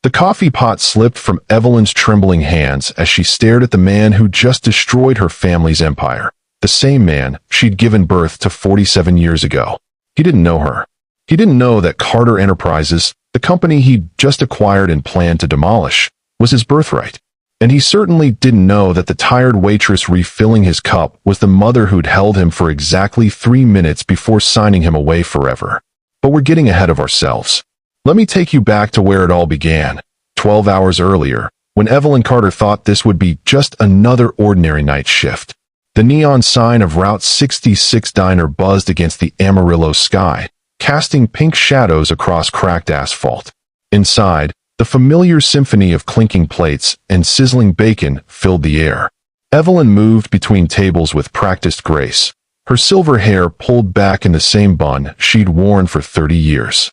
The coffee pot slipped from Evelyn's trembling hands as she stared at the man who just destroyed her family's empire. The same man she'd given birth to 47 years ago. He didn't know her. He didn't know that Carter Enterprises, the company he'd just acquired and planned to demolish, was his birthright. And he certainly didn't know that the tired waitress refilling his cup was the mother who'd held him for exactly 3 minutes before signing him away forever. But we're getting ahead of ourselves. Let me take you back to where it all began, 12 hours earlier, when Evelyn Carter thought this would be just another ordinary night shift. The neon sign of Route 66 diner buzzed against the Amarillo sky, casting pink shadows across cracked asphalt. Inside, the familiar symphony of clinking plates and sizzling bacon filled the air. Evelyn moved between tables with practiced grace, her silver hair pulled back in the same bun she'd worn for 30 years.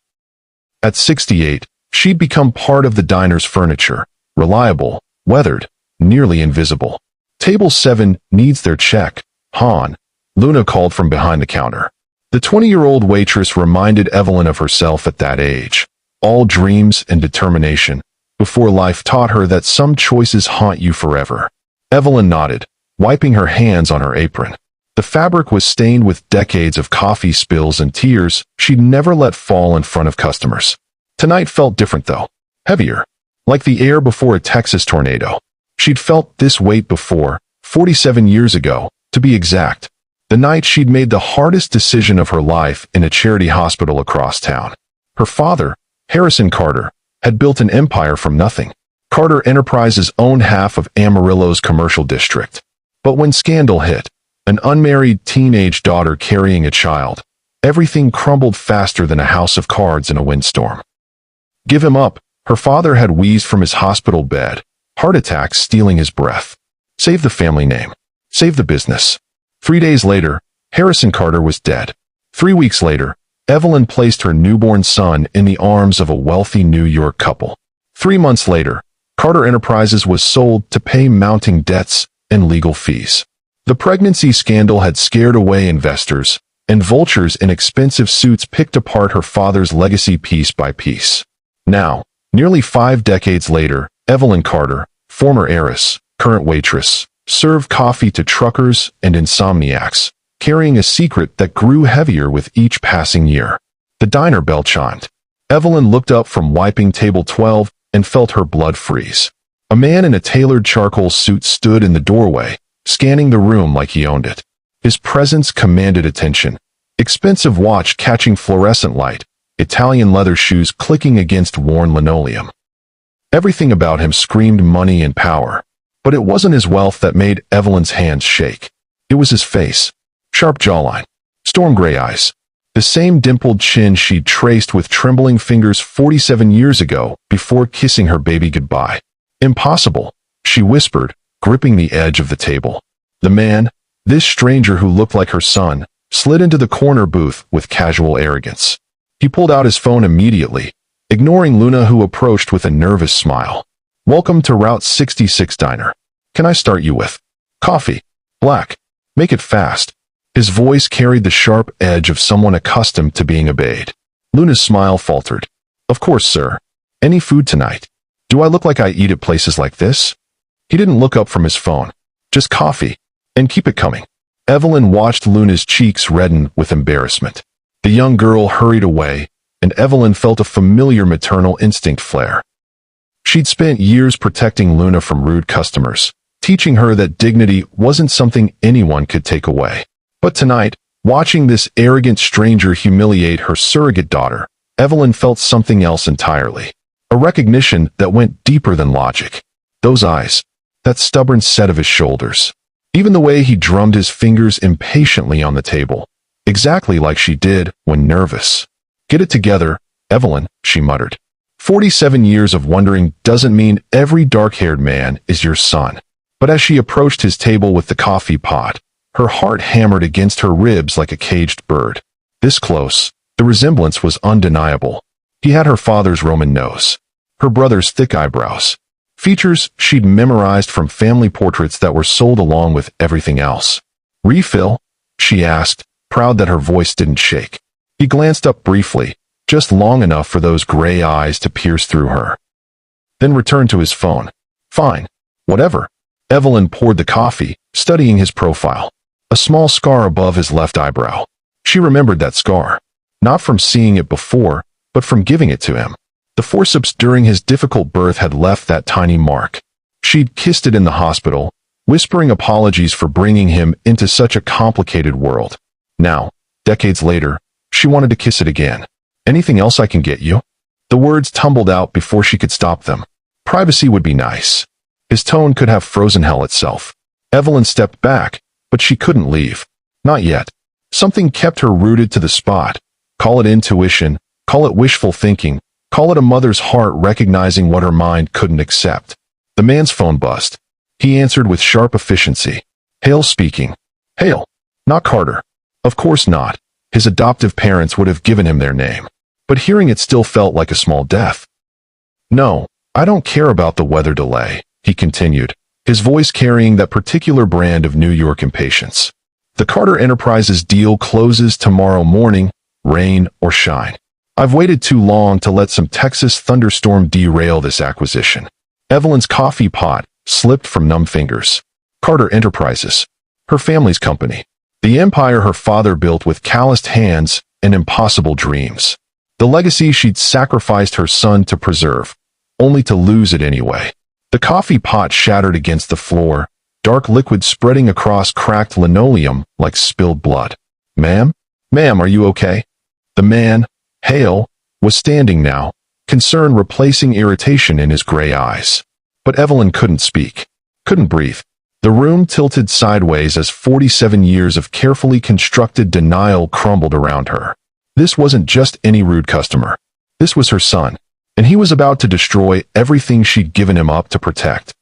At 68, she'd become part of the diner's furniture, reliable, weathered, nearly invisible. Table 7 needs their check, hon, Luna called from behind the counter. The 20-year-old waitress reminded Evelyn of herself at that age. All dreams and determination, before life taught her that some choices haunt you forever. Evelyn nodded, wiping her hands on her apron. The fabric was stained with decades of coffee spills and tears she'd never let fall in front of customers. Tonight felt different though, heavier, like the air before a Texas tornado. She'd felt this weight before, 47 years ago, to be exact. The night she'd made the hardest decision of her life in a charity hospital across town. Her father, Harrison Carter, had built an empire from nothing. Carter Enterprises owned half of Amarillo's commercial district. But when scandal hit, an unmarried teenage daughter carrying a child, everything crumbled faster than a house of cards in a windstorm. Give him up, her father had wheezed from his hospital bed, heart attack stealing his breath. Save the family name. Save the business. 3 days later, Harrison Carter was dead. 3 weeks later, Evelyn placed her newborn son in the arms of a wealthy New York couple. 3 months later, Carter Enterprises was sold to pay mounting debts and legal fees. The pregnancy scandal had scared away investors, and vultures in expensive suits picked apart her father's legacy piece by piece. Now, nearly 5 decades later, Evelyn Carter, former heiress, current waitress, served coffee to truckers and insomniacs, carrying a secret that grew heavier with each passing year. The diner bell chimed. Evelyn looked up from wiping table 12 and felt her blood freeze. A man in a tailored charcoal suit stood in the doorway, scanning the room like he owned it. His presence commanded attention. Expensive watch catching fluorescent light, Italian leather shoes clicking against worn linoleum. Everything about him screamed money and power. But it wasn't his wealth that made Evelyn's hands shake. It was his face. Sharp jawline, storm gray eyes, the same dimpled chin she'd traced with trembling fingers 47 years ago before kissing her baby goodbye. Impossible, she whispered, gripping the edge of the table. The man, this stranger who looked like her son, slid into the corner booth with casual arrogance. He pulled out his phone immediately, ignoring Luna, who approached with a nervous smile. Welcome to Route 66 Diner. Can I start you with coffee? Black. Make it fast. His voice carried the sharp edge of someone accustomed to being obeyed. Luna's smile faltered. Of course, sir. Any food tonight? Do I look like I eat at places like this? He didn't look up from his phone. Just coffee. And keep it coming. Evelyn watched Luna's cheeks redden with embarrassment. The young girl hurried away, and Evelyn felt a familiar maternal instinct flare. She'd spent years protecting Luna from rude customers, teaching her that dignity wasn't something anyone could take away. But tonight, watching this arrogant stranger humiliate her surrogate daughter, Evelyn felt something else entirely. A recognition that went deeper than logic. Those eyes, that stubborn set of his shoulders. Even the way he drummed his fingers impatiently on the table, exactly like she did when nervous. Get it together, Evelyn, she muttered. 47 years of wondering doesn't mean every dark-haired man is your son. But as she approached his table with the coffee pot, her heart hammered against her ribs like a caged bird. This close, the resemblance was undeniable. He had her father's Roman nose, her brother's thick eyebrows, features she'd memorized from family portraits that were sold along with everything else. Refill? She asked, proud that her voice didn't shake. He glanced up briefly, just long enough for those gray eyes to pierce through her. then returned to his phone. Fine. Whatever. Evelyn poured the coffee, studying his profile. A small scar above his left eyebrow. She remembered that scar. Not from seeing it before, but from giving it to him. The forceps during his difficult birth had left that tiny mark. She'd kissed it in the hospital, whispering apologies for bringing him into such a complicated world. Now, decades later, she wanted to kiss it again. Anything else I can get you? The words tumbled out before she could stop them. Privacy would be nice. His tone could have frozen hell itself. Evelyn stepped back, but she couldn't leave. Not yet. Something kept her rooted to the spot. Call it intuition, call it wishful thinking, call it a mother's heart recognizing what her mind couldn't accept. The man's phone buzzed. He answered with sharp efficiency. Hale speaking. Hale. Not Carter. Of course not. His adoptive parents would have given him their name. But hearing it still felt like a small death. No, I don't care about the weather delay, he continued, his voice carrying that particular brand of New York impatience. The Carter Enterprises deal closes tomorrow morning, rain or shine. I've waited too long to let some Texas thunderstorm derail this acquisition. Evelyn's coffee pot slipped from numb fingers. Carter Enterprises. Her family's company. The empire her father built with calloused hands and impossible dreams. The legacy she'd sacrificed her son to preserve, only to lose it anyway. The coffee pot shattered against the floor, dark liquid spreading across cracked linoleum like spilled blood. Ma'am? Ma'am, are you okay? The man, Hale, was standing now, concern replacing irritation in his gray eyes. But Evelyn couldn't speak, couldn't breathe. The room tilted sideways as 47 years of carefully constructed denial crumbled around her. This wasn't just any rude customer. This was her son, and he was about to destroy everything she'd given him up to protect.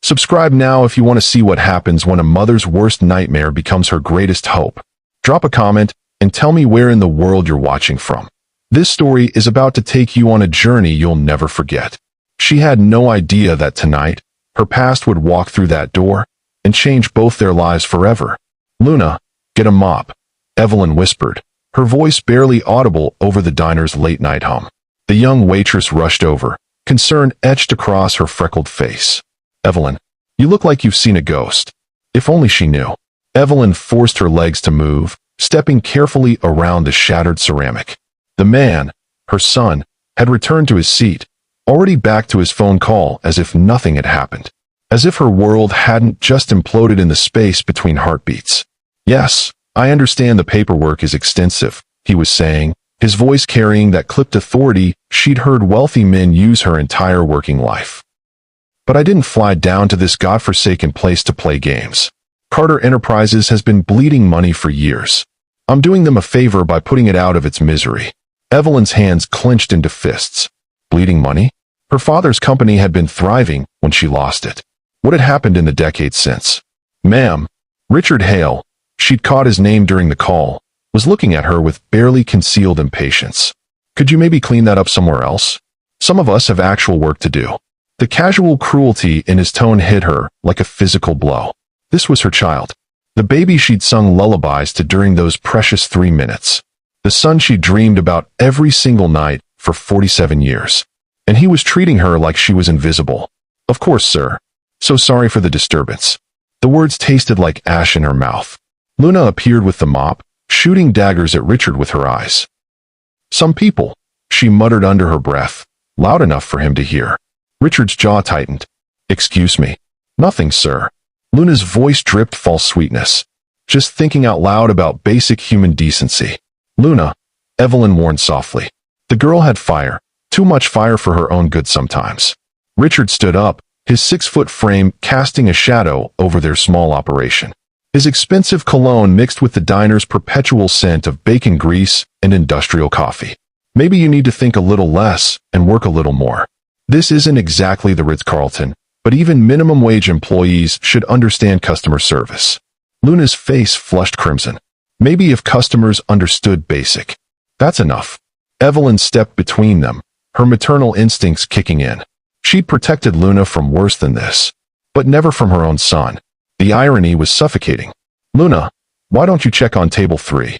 Subscribe now if you want to see what happens when a mother's worst nightmare becomes her greatest hope. Drop a comment and tell me where in the world you're watching from. This story is about to take you on a journey you'll never forget. She had no idea that tonight, her past would walk through that door and change both their lives forever. Luna, get a mop, Evelyn whispered, her voice barely audible over the diner's late-night hum. The young waitress rushed over, concern etched across her freckled face. Evelyn, you look like you've seen a ghost. If only she knew. Evelyn forced her legs to move, stepping carefully around the shattered ceramic. The man, her son, had returned to his seat, already back to his phone call as if nothing had happened. As if her world hadn't just imploded in the space between heartbeats. Yes, I understand the paperwork is extensive, he was saying, his voice carrying that clipped authority she'd heard wealthy men use her entire working life. But I didn't fly down to this godforsaken place to play games. Carter Enterprises has been bleeding money for years. I'm doing them a favor by putting it out of its misery. Evelyn's hands clenched into fists. Bleeding money? Her father's company had been thriving when she lost it. What had happened in the decades since? Ma'am, Richard Hale, she'd caught his name during the call, was looking at her with barely concealed impatience. Could you maybe clean that up somewhere else? Some of us have actual work to do. The casual cruelty in his tone hit her like a physical blow. This was her child. The baby she'd sung lullabies to during those precious 3 minutes. The son she dreamed about every single night for 47 years. And he was treating her like she was invisible. Of course, sir. So sorry for the disturbance. The words tasted like ash in her mouth. Luna appeared with the mop, shooting daggers at Richard with her eyes. Some people, she muttered under her breath, loud enough for him to hear. Richard's jaw tightened. Excuse me. Nothing, sir. Luna's voice dripped false sweetness. Just thinking out loud about basic human decency. Luna, Evelyn warned softly. The girl had fire. Too much fire for her own good sometimes. Richard stood up, his 6-foot frame casting a shadow over their small operation. His expensive cologne mixed with the diner's perpetual scent of bacon grease and industrial coffee. Maybe you need to think a little less and work a little more. This isn't exactly the Ritz-Carlton, but even minimum wage employees should understand customer service. Luna's face flushed crimson. Maybe if customers understood basic. That's enough. Evelyn stepped between them, her maternal instincts kicking in. She'd protected Luna from worse than this, but never from her own son. The irony was suffocating. Luna, why don't you check on table 3?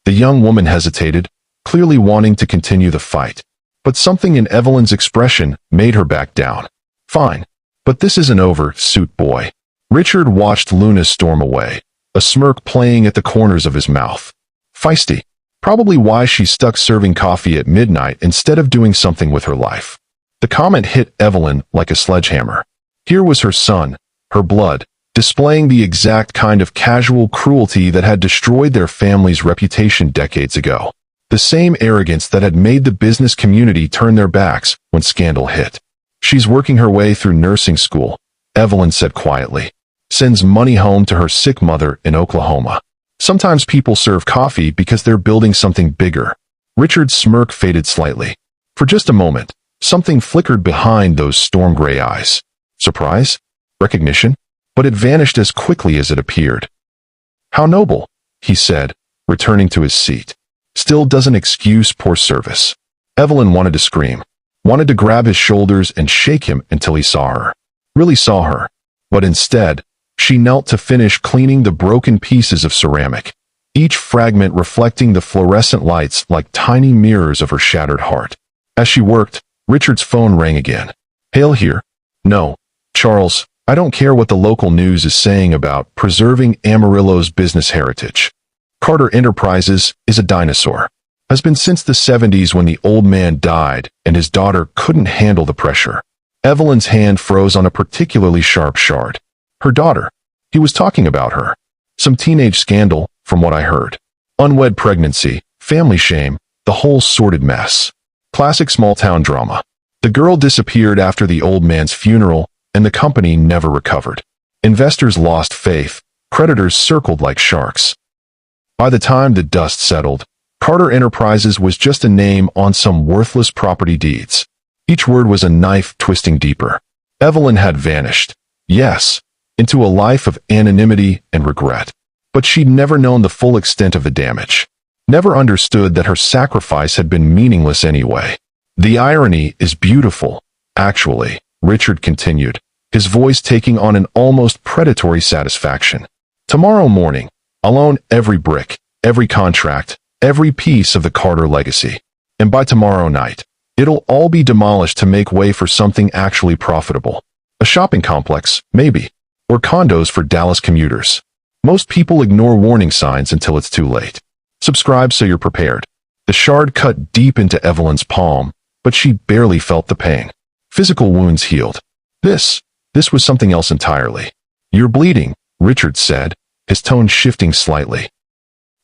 The young woman hesitated, clearly wanting to continue the fight. but something in Evelyn's expression made her back down. Fine. But this isn't over, suit boy. Richard watched Luna storm away, a smirk playing at the corners of his mouth. Feisty. Probably why she's stuck serving coffee at midnight instead of doing something with her life. The comment hit Evelyn like a sledgehammer. Here was her son, her blood, displaying the exact kind of casual cruelty that had destroyed their family's reputation decades ago. The same arrogance that had made the business community turn their backs when scandal hit. She's working her way through nursing school, Evelyn said quietly. Sends money home to her sick mother in Oklahoma. Sometimes people serve coffee because they're building something bigger. Richard's smirk faded slightly. For just a moment, something flickered behind those storm gray eyes. Surprise? Recognition? But it vanished as quickly as it appeared. How noble, he said, returning to his seat. Still doesn't excuse poor service. Evelyn wanted to scream, wanted to grab his shoulders and shake him until he saw her. Really saw her. But instead, she knelt to finish cleaning the broken pieces of ceramic, each fragment reflecting the fluorescent lights like tiny mirrors of her shattered heart. As she worked, Richard's phone rang again. Hale here? No. Charles, I don't care what the local news is saying about preserving Amarillo's business heritage. Carter Enterprises is a dinosaur. Has been since the 70s when the old man died and his daughter couldn't handle the pressure. Evelyn's hand froze on a particularly sharp shard. Her daughter. He was talking about her. Some teenage scandal, from what I heard. Unwed pregnancy, family shame, the whole sordid mess. Classic small-town drama. The girl disappeared after the old man's funeral, and the company never recovered. Investors lost faith, creditors circled like sharks. By the time the dust settled, Carter Enterprises was just a name on some worthless property deeds. Each word was a knife twisting deeper. Evelyn had vanished. Yes. Into a life of anonymity and regret. But she'd never known the full extent of the damage. Never understood that her sacrifice had been meaningless anyway. The irony is beautiful, actually, Richard continued, his voice taking on an almost predatory satisfaction. Tomorrow morning, I'll own every brick, every contract, every piece of the Carter legacy. And by tomorrow night, it'll all be demolished to make way for something actually profitable. A shopping complex, maybe. Or condos for Dallas commuters. Most people ignore warning signs until it's too late. Subscribe so you're prepared. The shard cut deep into Evelyn's palm, but she barely felt the pain. Physical wounds healed. This was something else entirely. You're bleeding, Richard said, his tone shifting slightly.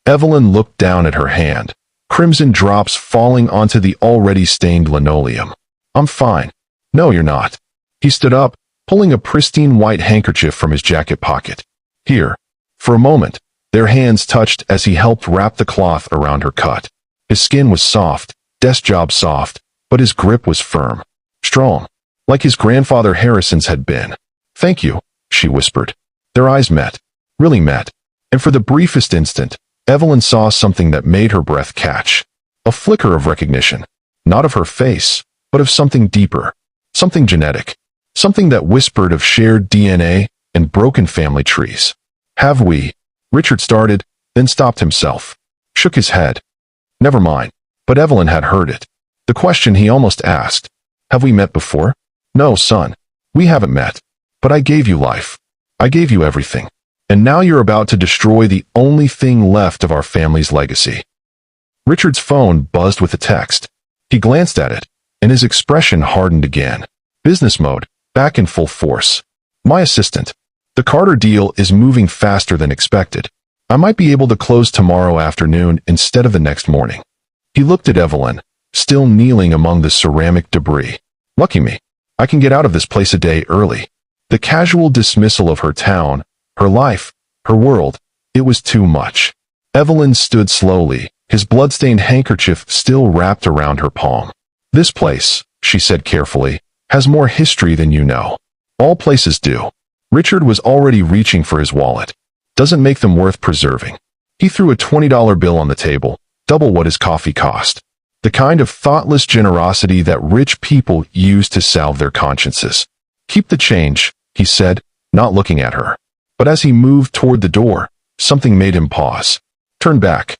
Evelyn looked down at her hand, crimson drops falling onto the already stained linoleum. I'm fine. No, you're not. He stood up, pulling a pristine white handkerchief from his jacket pocket. Here. For a moment, their hands touched as he helped wrap the cloth around her cut. His skin was soft, desk job soft, but his grip was firm. Strong. Like his grandfather Harrison's had been. Thank you, she whispered. Their eyes met. Really met. And for the briefest instant, Evelyn saw something that made her breath catch. A flicker of recognition. Not of her face, but of something deeper. Something genetic. Something that whispered of shared DNA and broken family trees. Have we? Richard started, then stopped himself. Shook his head. Never mind. But Evelyn had heard it. The question he almost asked. Have we met before? No, son. We haven't met. But I gave you life. I gave you everything. And now you're about to destroy the only thing left of our family's legacy. Richard's phone buzzed with a text. He glanced at it, and his expression hardened again. Business mode. Back in full force. My assistant. The Carter deal is moving faster than expected. I might be able to close tomorrow afternoon instead of the next morning. He looked at Evelyn, still kneeling among the ceramic debris. Lucky me. I can get out of this place a day early. The casual dismissal of her town, her life, her world, it was too much. Evelyn stood slowly, his blood-stained handkerchief still wrapped around her palm. This place, she said carefully, has more history than you know. All places do. Richard was already reaching for his wallet. Doesn't make them worth preserving. He threw a $20 bill on the table, double what his coffee cost. The kind of thoughtless generosity that rich people use to salve their consciences. Keep the change, he said, not looking at her. But as he moved toward the door, something made him pause. Turn back.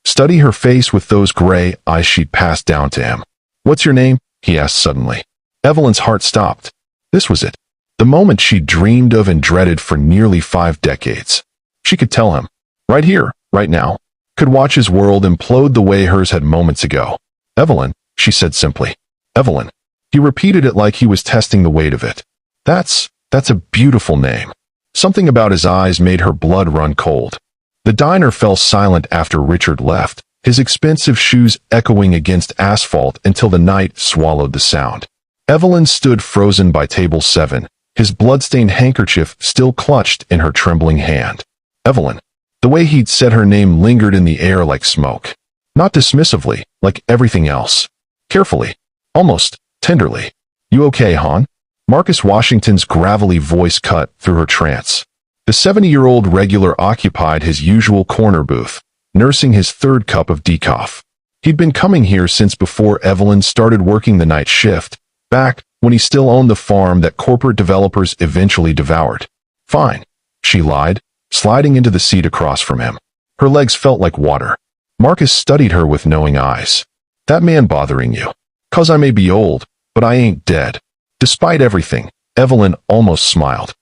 Study her face with those gray eyes she'd passed down to him. "What's your name?" he asked suddenly. Evelyn's heart stopped. This was it. The moment she dreamed of and dreaded for nearly 5 decades. She could tell him. Right here, right now. Could watch his world implode the way hers had moments ago. "Evelyn," she said simply. "Evelyn." He repeated it like he was testing the weight of it. That's a beautiful name." Something about his eyes made her blood run cold. The diner fell silent after Richard left, his expensive shoes echoing against asphalt until the night swallowed the sound. Evelyn stood frozen by table 7, his blood-stained handkerchief still clutched in her trembling hand. Evelyn. The way he'd said her name lingered in the air like smoke. Not dismissively, like everything else. Carefully. Almost tenderly. "You okay, hon?" Marcus Washington's gravelly voice cut through her trance. The 70-year-old regular occupied his usual corner booth, nursing his 3rd cup of decaf. He'd been coming here since before Evelyn started working the night shift, back when he still owned the farm that corporate developers eventually devoured. "Fine," she lied, sliding into the seat across from him. Her legs felt like water. Marcus studied her with knowing eyes. "That man bothering you? 'Cause I may be old, but I ain't dead." Despite everything, Evelyn almost smiled.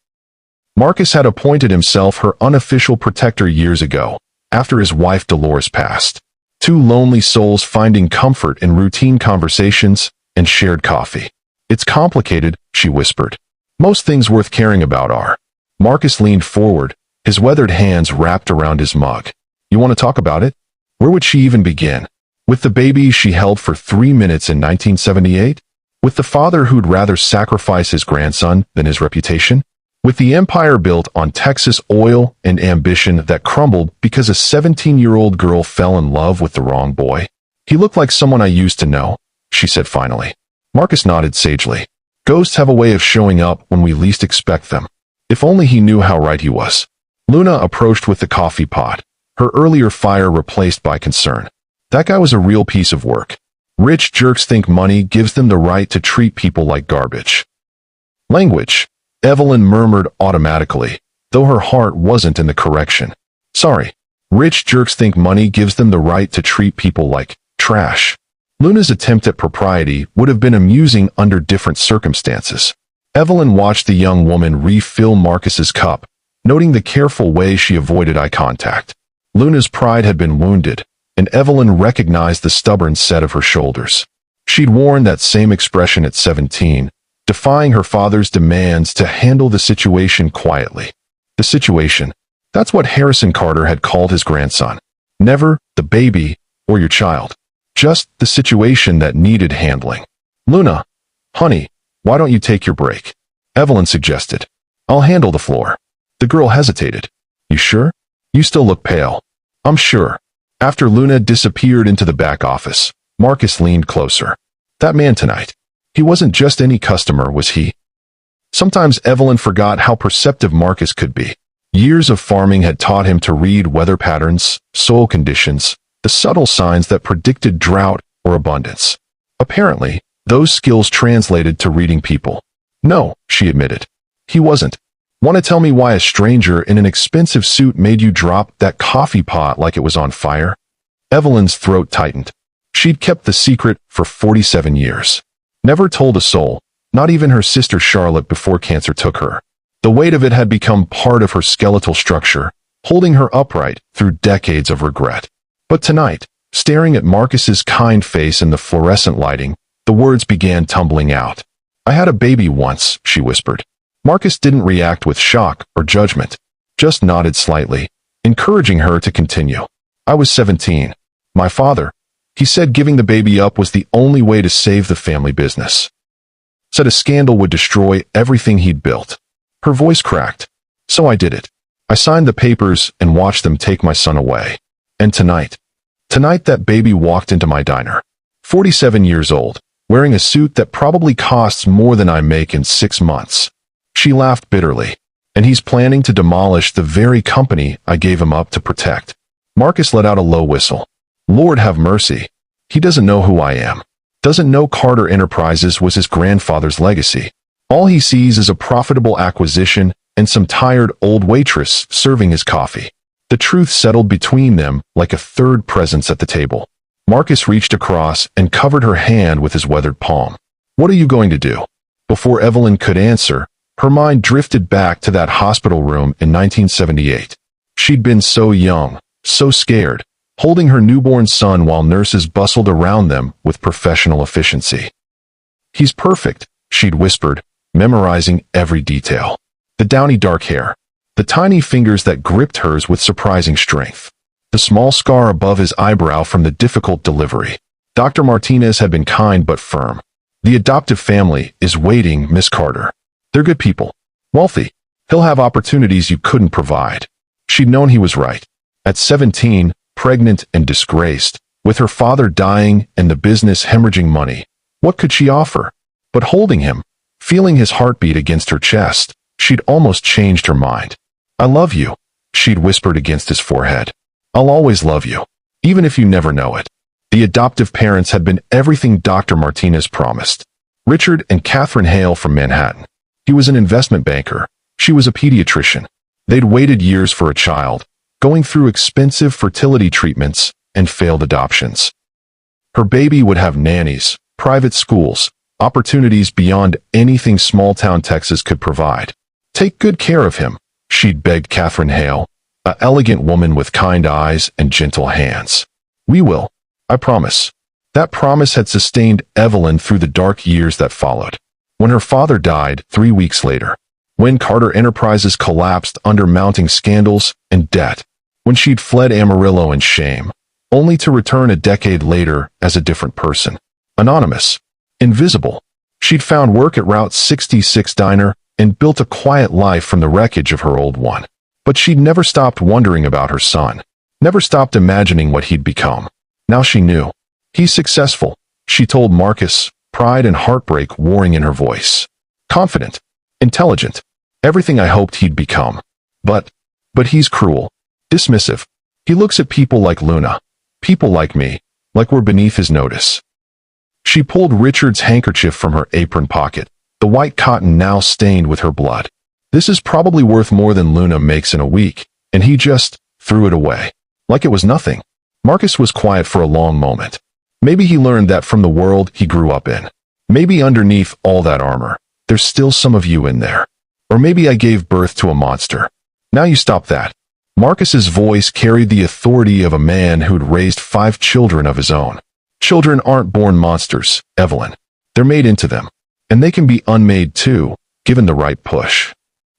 Marcus had appointed himself her unofficial protector years ago, after his wife Dolores passed. 2 lonely souls finding comfort in routine conversations and shared coffee. "It's complicated," she whispered. "Most things worth caring about are." Marcus leaned forward, his weathered hands wrapped around his mug. "You want to talk about it?" Where would she even begin? With the baby she held for 3 minutes in 1978? With the father who'd rather sacrifice his grandson than his reputation? With the empire built on Texas oil and ambition that crumbled because a 17-year-old girl fell in love with the wrong boy? "He looked like someone I used to know," she said finally. Marcus nodded sagely. "Ghosts have a way of showing up when we least expect them." If only he knew how right he was. Luna approached with the coffee pot, her earlier fire replaced by concern. That guy was a real piece of work. Rich jerks think money gives them the right to treat people like garbage. Language, Evelyn murmured automatically, though her heart wasn't in the correction. "Sorry. Rich jerks think money gives them the right to treat people like trash." Luna's attempt at propriety would have been amusing under different circumstances. Evelyn watched the young woman refill Marcus's cup, noting the careful way she avoided eye contact. Luna's pride had been wounded, and Evelyn recognized the stubborn set of her shoulders. She'd worn that same expression at 17, defying her father's demands to handle the situation quietly. The situation, that's what Harrison Carter had called his grandson. Never the baby or your child. Just the situation that needed handling. "Luna, honey, why don't you take your break?" Evelyn suggested. "I'll handle the floor." The girl hesitated. "You sure? You still look pale." "I'm sure." After Luna disappeared into the back office, Marcus leaned closer. That man tonight. He wasn't just any customer, was he? Sometimes Evelyn forgot how perceptive Marcus could be. Years of farming had taught him to read weather patterns, soil conditions, the subtle signs that predicted drought or abundance. Apparently, those skills translated to reading people. "No," she admitted. He wasn't. "Want to tell me why a stranger in an expensive suit made you drop that coffee pot like it was on fire?" Evelyn's throat tightened. She'd kept the secret for 47 years. Never told a soul, not even her sister Charlotte before cancer took her. The weight of it had become part of her skeletal structure, holding her upright through decades of regret. But tonight, staring at Marcus's kind face in the fluorescent lighting, the words began tumbling out. "I had a baby once," she whispered. Marcus didn't react with shock or judgment, just nodded slightly, encouraging her to continue. "I was 17. My father, he said giving the baby up was the only way to save the family business. Said a scandal would destroy everything he'd built." Her voice cracked. "So I did it. I signed the papers and watched them take my son away. And tonight that baby walked into my diner. 47 years old, wearing a suit that probably costs more than I make in 6 months. She laughed bitterly. "And he's planning to demolish the very company I gave him up to protect." Marcus let out a low whistle. "Lord have mercy. He doesn't know who I am. Doesn't know Carter Enterprises was his grandfather's legacy. All he sees is a profitable acquisition and some tired old waitress serving his coffee." The truth settled between them like a third presence at the table. Marcus reached across and covered her hand with his weathered palm. "What are you going to do?" Before Evelyn could answer, her mind drifted back to that hospital room in 1978. She'd been so young, so scared, holding her newborn son while nurses bustled around them with professional efficiency. "He's perfect," she'd whispered, memorizing every detail. The downy dark hair, the tiny fingers that gripped hers with surprising strength, the small scar above his eyebrow from the difficult delivery. Dr. Martinez had been kind but firm. "The adoptive family is waiting, Miss Carter. They're good people. Wealthy. He'll have opportunities you couldn't provide." She'd known he was right. At 17, pregnant and disgraced, with her father dying and the business hemorrhaging money, what could she offer? But holding him, feeling his heartbeat against her chest, she'd almost changed her mind. "I love you," she'd whispered against his forehead. "I'll always love you, even if you never know it." The adoptive parents had been everything Dr. Martinez promised. Richard and Catherine Hale from Manhattan. He was an investment banker. She was a pediatrician. They'd waited years for a child, going through expensive fertility treatments and failed adoptions. Her baby would have nannies, private schools, opportunities beyond anything small-town Texas could provide. "Take good care of him," she'd begged Catherine Hale, an elegant woman with kind eyes and gentle hands. "We will. I promise." That promise had sustained Evelyn through the dark years that followed. When her father died 3 weeks later, when Carter Enterprises collapsed under mounting scandals and debt, when she'd fled Amarillo in shame, only to return a decade later as a different person. Anonymous. Invisible. She'd found work at Route 66 Diner and built a quiet life from the wreckage of her old one. But she'd never stopped wondering about her son, never stopped imagining what he'd become. Now she knew. "He's successful," she told Marcus, pride and heartbreak warring in her voice. "Confident. Intelligent. Everything I hoped he'd become. But he's cruel. Dismissive. He looks at people like Luna, people like me, like we're beneath his notice." She pulled Richard's handkerchief from her apron pocket, the white cotton now stained with her blood. "This is probably worth more than Luna makes in a week," and he just threw it away, like it was nothing. Marcus was quiet for a long moment. Maybe he learned that from the world he grew up in. Maybe underneath all that armor, there's still some of you in there. Or maybe I gave birth to a monster. Now you stop that. Marcus's voice carried the authority of a man who'd raised 5 children of his own. Children aren't born monsters, Evelyn. They're made into them. And they can be unmade too, given the right push.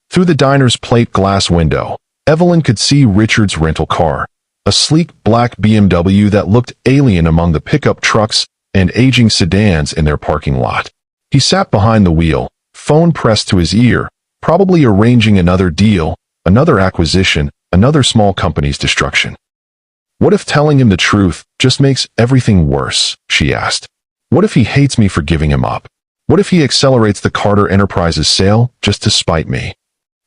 Through the diner's plate glass window, Evelyn could see Richard's rental car, a sleek black BMW that looked alien among the pickup trucks and aging sedans in their parking lot. He sat behind the wheel, phone pressed to his ear, probably arranging another deal, another acquisition, another small company's destruction. "What if telling him the truth just makes everything worse?" she asked. "What if he hates me for giving him up? What if he accelerates the Carter Enterprises sale just to spite me?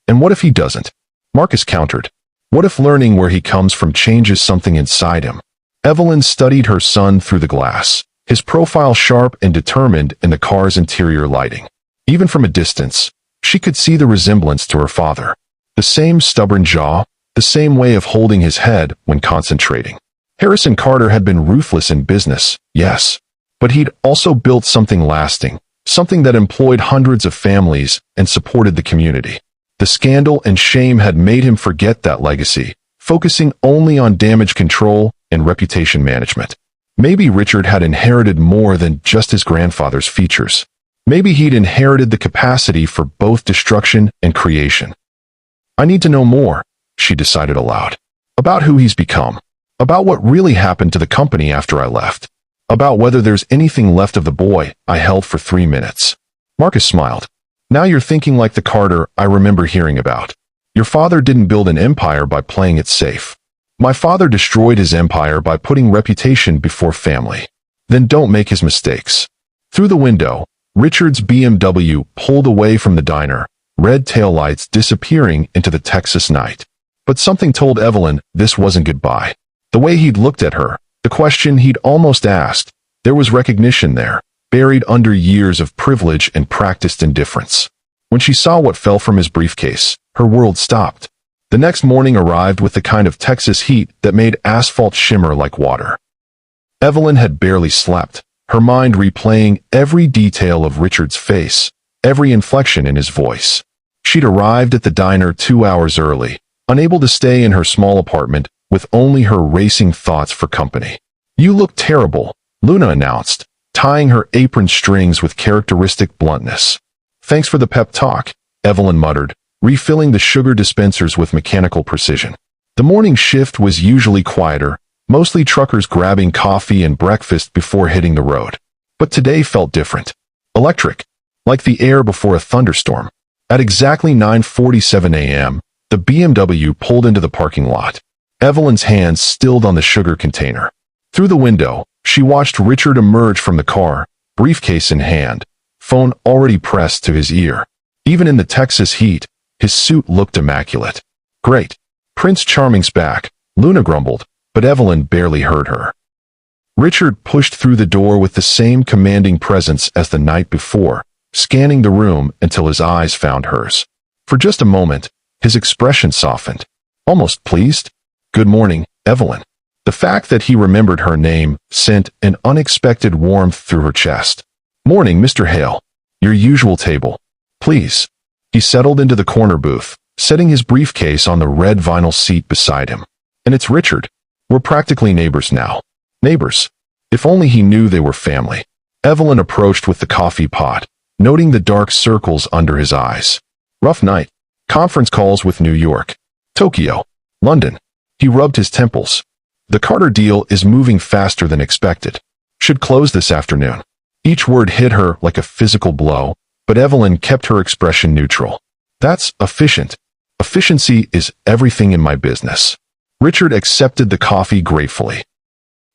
And what if he doesn't?" Marcus countered. "What if learning where he comes from changes something inside him?" Evelyn studied her son through the glass, his profile sharp and determined in the car's interior lighting. Even from a distance, she could see the resemblance to her father. The same stubborn jaw, the same way of holding his head when concentrating. Harrison Carter had been ruthless in business, yes, but he'd also built something lasting, something that employed hundreds of families and supported the community. The scandal and shame had made him forget that legacy, focusing only on damage control and reputation management. Maybe Richard had inherited more than just his grandfather's features. Maybe he'd inherited the capacity for both destruction and creation. "I need to know more," she decided aloud. "About who he's become. About what really happened to the company after I left. About whether there's anything left of the boy I held for 3 minutes." Marcus smiled. "Now you're thinking like the Carter I remember hearing about. Your father didn't build an empire by playing it safe. My father destroyed his empire by putting reputation before family. Then don't make his mistakes." Through the window, Richard's BMW pulled away from the diner, red taillights disappearing into the Texas night. But something told Evelyn this wasn't goodbye. The way he'd looked at her, the question he'd almost asked, there was recognition there, buried under years of privilege and practiced indifference. When she saw what fell from his briefcase, her world stopped. The next morning arrived with the kind of Texas heat that made asphalt shimmer like water. Evelyn had barely slept, her mind replaying every detail of Richard's face, every inflection in his voice. She'd arrived at the diner 2 hours early, unable to stay in her small apartment with only her racing thoughts for company. "You look terrible," Luna announced, tying her apron strings with characteristic bluntness. "Thanks for the pep talk," Evelyn muttered, refilling the sugar dispensers with mechanical precision. The morning shift was usually quieter, mostly truckers grabbing coffee and breakfast before hitting the road. But today felt different. Electric, like the air before a thunderstorm. At exactly 9:47 a.m., the BMW pulled into the parking lot. Evelyn's hands stilled on the sugar container. Through the window, she watched Richard emerge from the car, briefcase in hand, phone already pressed to his ear. Even in the Texas heat, his suit looked immaculate. "Great. Prince Charming's back," Luna grumbled, but Evelyn barely heard her. Richard pushed through the door with the same commanding presence as the night before, scanning the room until his eyes found hers. For just a moment, his expression softened. Almost pleased. "Good morning, Evelyn." The fact that he remembered her name sent an unexpected warmth through her chest. "Morning, Mr. Hale. Your usual table, please." He settled into the corner booth, setting his briefcase on the red vinyl seat beside him. "And it's Richard. We're practically neighbors now." Neighbors. If only he knew they were family. Evelyn approached with the coffee pot, noting the dark circles under his eyes. "Rough night. Conference calls with New York, Tokyo, London." He rubbed his temples. "The Carter deal is moving faster than expected. Should close this afternoon." Each word hit her like a physical blow, but Evelyn kept her expression neutral. "That's efficient. Efficiency is everything in my business." Richard accepted the coffee gratefully.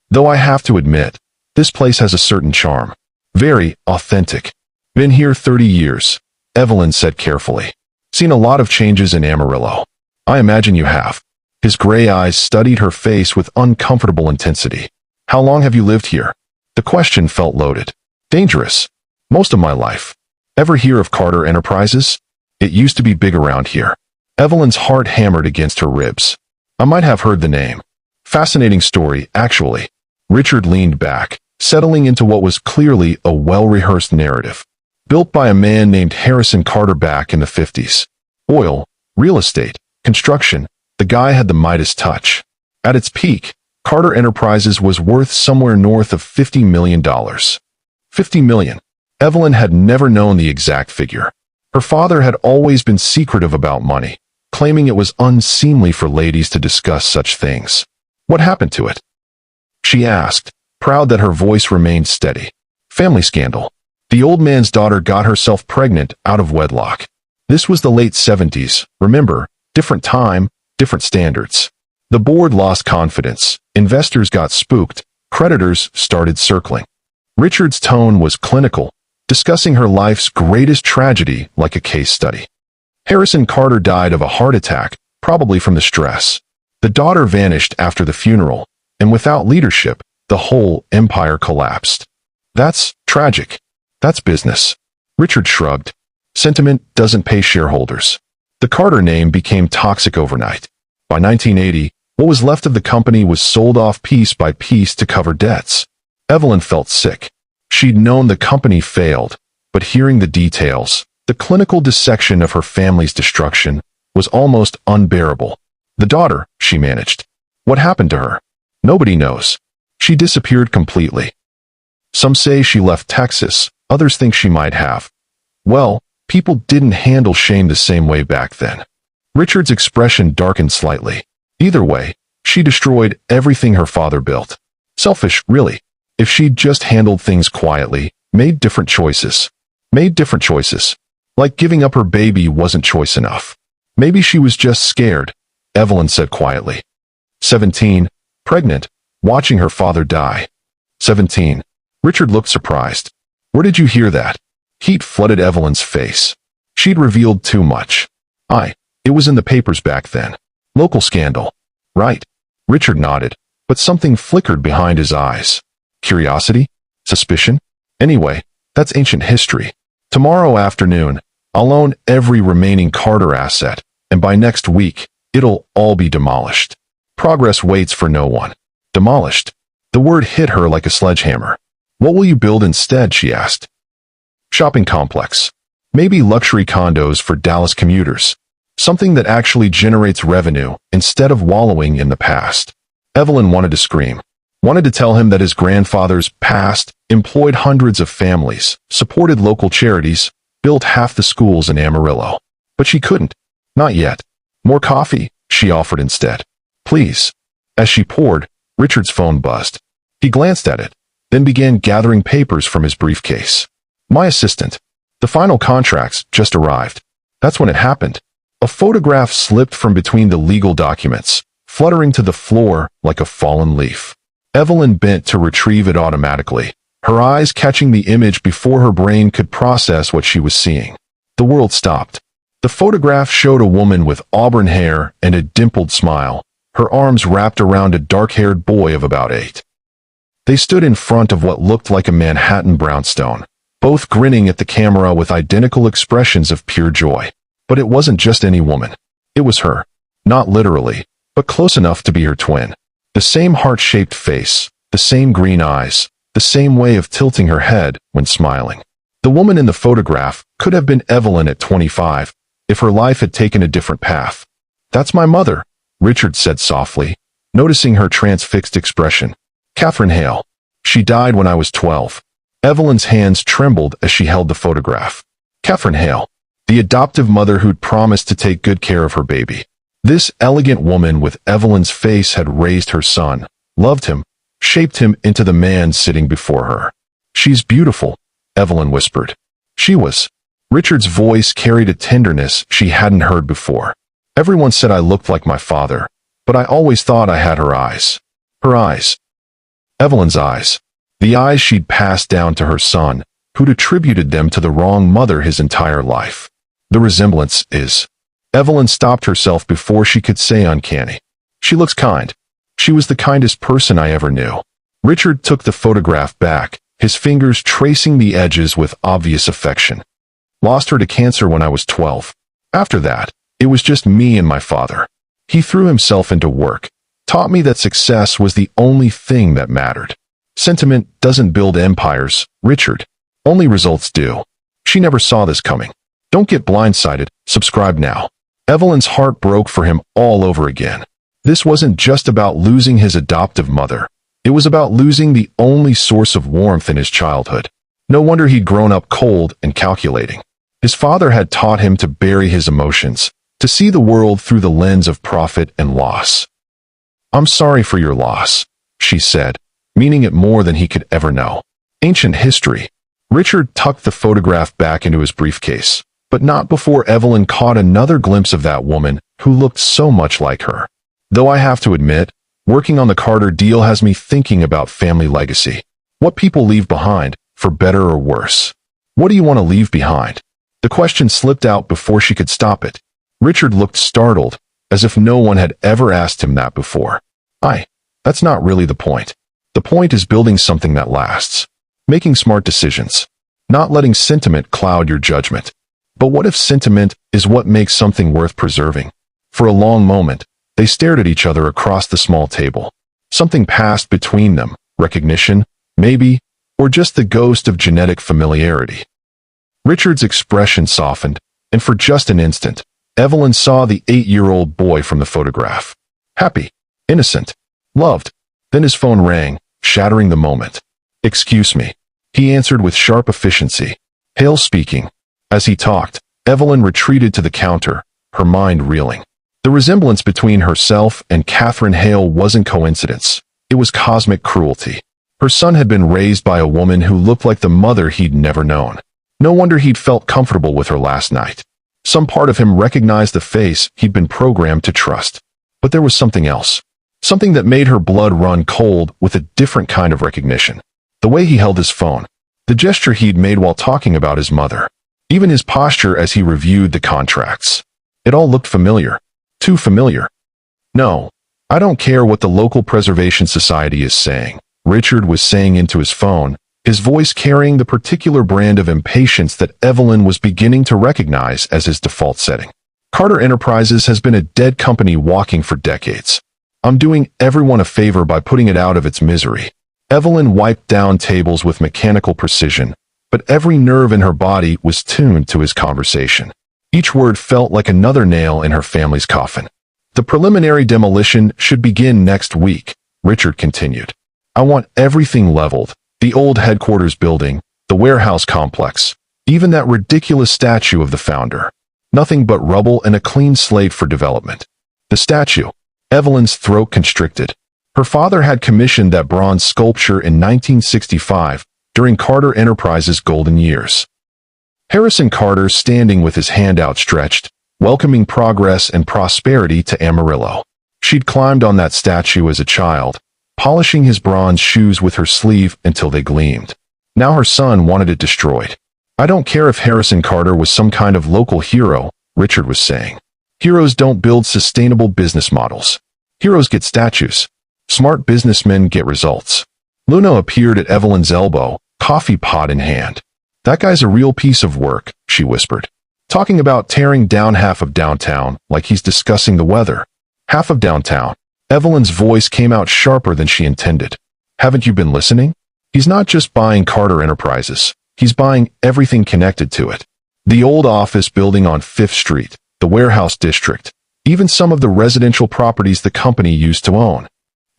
"Though I have to admit, this place has a certain charm. Very authentic. Been here 30 years, Evelyn said carefully. "Seen a lot of changes in Amarillo. I imagine you have." His gray eyes studied her face with uncomfortable intensity. "How long have you lived here?" The question felt loaded. "Dangerous. Most of my life." "Ever hear of Carter Enterprises? It used to be big around here." Evelyn's heart hammered against her ribs. "I might have heard the name. Fascinating story, actually." Richard leaned back, settling into what was clearly a well-rehearsed narrative. Built by a man named Harrison Carter back in the 50s. Oil, real estate, construction, the guy had the Midas touch. At its peak, Carter Enterprises was worth somewhere north of $50 million. $50 million. Evelyn had never known the exact figure. Her father had always been secretive about money, claiming it was unseemly for ladies to discuss such things. "What happened to it?" she asked, proud that her voice remained steady. "Family scandal. The old man's daughter got herself pregnant out of wedlock." This was the late 70s, remember, different time, different standards. The board lost confidence, investors got spooked, creditors started circling. Richard's tone was clinical, discussing her life's greatest tragedy like a case study. Harrison Carter died of a heart attack, probably from the stress. The daughter vanished after the funeral, and without leadership, the whole empire collapsed. "That's tragic. That's business." Richard shrugged. "Sentiment doesn't pay shareholders." The Carter name became toxic overnight. By 1980, what was left of the company was sold off piece by piece to cover debts. Evelyn felt sick. She'd known the company failed, but hearing the details, the clinical dissection of her family's destruction, was almost unbearable. The daughter, she managed. What happened to her? Nobody knows. She disappeared completely. Some say she left Texas, others think she might have. Well, people didn't handle shame the same way back then. Richard's expression darkened slightly. Either way, she destroyed everything her father built. Selfish, really. If she'd just handled things quietly, made different choices. Like giving up her baby wasn't choice enough. Maybe she was just scared, Evelyn said quietly. 17, pregnant, watching her father die. 17. Richard looked surprised. Where did you hear that? Heat flooded Evelyn's face. She'd revealed too much. It was in the papers back then. Local scandal. Right. Richard nodded, but something flickered behind his eyes. Curiosity? Suspicion? Anyway, that's ancient history. Tomorrow afternoon, I'll own every remaining Carter asset, and by next week, it'll all be demolished. Progress waits for no one. Demolished. The word hit her like a sledgehammer. What will you build instead, she asked. Shopping complex. Maybe luxury condos for Dallas commuters. Something that actually generates revenue instead of wallowing in the past. Evelyn wanted to scream. Wanted to tell him that his grandfather's past employed hundreds of families, supported local charities, built half the schools in Amarillo. But she couldn't. Not yet. More coffee, she offered instead. Please. As she poured, Richard's phone buzzed. He glanced at it, then began gathering papers from his briefcase. My assistant. The final contracts just arrived. That's when it happened. A photograph slipped from between the legal documents, fluttering to the floor like a fallen leaf. Evelyn bent to retrieve it automatically, her eyes catching the image before her brain could process what she was seeing. The world stopped. The photograph showed a woman with auburn hair and a dimpled smile, her arms wrapped around a dark-haired boy of about 8. They stood in front of what looked like a Manhattan brownstone, both grinning at the camera with identical expressions of pure joy. But it wasn't just any woman. It was her. Not literally, but close enough to be her twin. The same heart-shaped face, the same green eyes, the same way of tilting her head when smiling. The woman in the photograph could have been Evelyn at 25, if her life had taken a different path. That's my mother, Richard said softly, noticing her transfixed expression. Catherine Hale. She died when I was 12. Evelyn's hands trembled as she held the photograph. Catherine Hale. The adoptive mother who'd promised to take good care of her baby. This elegant woman with Evelyn's face had raised her son, loved him, shaped him into the man sitting before her. She's beautiful, Evelyn whispered. She was. Richard's voice carried a tenderness she hadn't heard before. Everyone said I looked like my father, but I always thought I had her eyes. Her eyes. Evelyn's eyes. The eyes she'd passed down to her son, who'd attributed them to the wrong mother his entire life. The resemblance is. Evelyn stopped herself before she could say uncanny. She looks kind. She was the kindest person I ever knew. Richard took the photograph back, his fingers tracing the edges with obvious affection. Lost her to cancer when I was 12. After that, it was just me and my father. He threw himself into work, taught me that success was the only thing that mattered. Sentiment doesn't build empires, Richard. Only results do. She never saw this coming. Don't get blindsided. Subscribe now. Evelyn's heart broke for him all over again. This wasn't just about losing his adoptive mother. It was about losing the only source of warmth in his childhood. No wonder he'd grown up cold and calculating. His father had taught him to bury his emotions, to see the world through the lens of profit and loss. I'm sorry for your loss, she said, meaning it more than he could ever know. Ancient history. Richard tucked the photograph back into his briefcase, but not before Evelyn caught another glimpse of that woman who looked so much like her. Though I have to admit, working on the Carter deal has me thinking about family legacy. What people leave behind, for better or worse. What do you want to leave behind? The question slipped out before she could stop it. Richard looked startled, as if no one had ever asked him that before. That's not really the point. The point is building something that lasts. Making smart decisions. Not letting sentiment cloud your judgment. But what if sentiment is what makes something worth preserving? For a long moment, they stared at each other across the small table. Something passed between them, recognition, maybe, or just the ghost of genetic familiarity. Richard's expression softened, and for just an instant, Evelyn saw the 8-year-old boy from the photograph. Happy, innocent, loved. Then his phone rang, shattering the moment. Excuse me, he answered with sharp efficiency. Hale speaking. As he talked, Evelyn retreated to the counter, her mind reeling. The resemblance between herself and Catherine Hale wasn't coincidence. It was cosmic cruelty. Her son had been raised by a woman who looked like the mother he'd never known. No wonder he'd felt comfortable with her last night. Some part of him recognized the face he'd been programmed to trust. But there was something else. Something that made her blood run cold with a different kind of recognition. The way he held his phone. The gesture he'd made while talking about his mother. Even his posture as he reviewed the contracts. It all looked familiar. Too familiar. No, I don't care what the local preservation society is saying, Richard was saying into his phone, his voice carrying the particular brand of impatience that Evelyn was beginning to recognize as his default setting. Carter Enterprises has been a dead company walking for decades. I'm doing everyone a favor by putting it out of its misery. Evelyn wiped down tables with mechanical precision, but every nerve in her body was tuned to his conversation. Each word felt like another nail in her family's coffin. The preliminary demolition should begin next week, Richard continued. I want everything leveled, the old headquarters building, the warehouse complex, even that ridiculous statue of the founder. Nothing but rubble and a clean slate for development. The statue. Evelyn's throat constricted. Her father had commissioned that bronze sculpture in 1965, during Carter Enterprises' golden years. Harrison Carter standing with his hand outstretched, welcoming progress and prosperity to Amarillo. She'd climbed on that statue as a child, polishing his bronze shoes with her sleeve until they gleamed. Now her son wanted it destroyed. I don't care if Harrison Carter was some kind of local hero, Richard was saying. Heroes don't build sustainable business models. Heroes get statues. Smart businessmen get results. Luna appeared at Evelyn's elbow, coffee pot in hand. That guy's a real piece of work, she whispered. Talking about tearing down half of downtown like he's discussing the weather. Half of downtown. Evelyn's voice came out sharper than she intended. Haven't you been listening? He's not just buying Carter Enterprises. He's buying everything connected to it. The old office building on 5th Street, the warehouse district, even some of the residential properties the company used to own.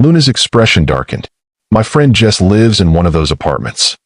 Luna's expression darkened. My friend Jess lives in one of those apartments.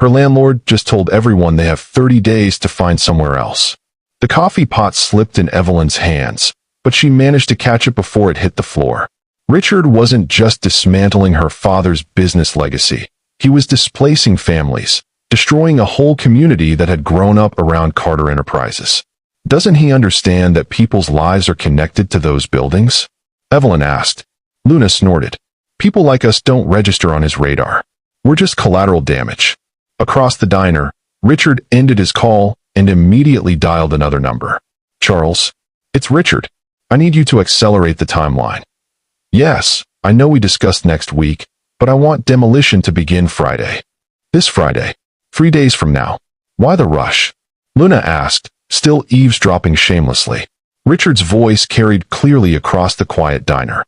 Her landlord just told everyone they have 30 days to find somewhere else. The coffee pot slipped in Evelyn's hands, but she managed to catch it before it hit the floor. Richard wasn't just dismantling her father's business legacy. He was displacing families, destroying a whole community that had grown up around Carter Enterprises. Doesn't he understand that people's lives are connected to those buildings? Evelyn asked. Luna snorted. People like us don't register on his radar. We're just collateral damage. Across the diner, Richard ended his call and immediately dialed another number. Charles, it's Richard. I need you to accelerate the timeline. Yes, I know we discussed next week, but I want demolition to begin Friday. This Friday. 3 days from now. Why the rush? Luna asked, still eavesdropping shamelessly. Richard's voice carried clearly across the quiet diner.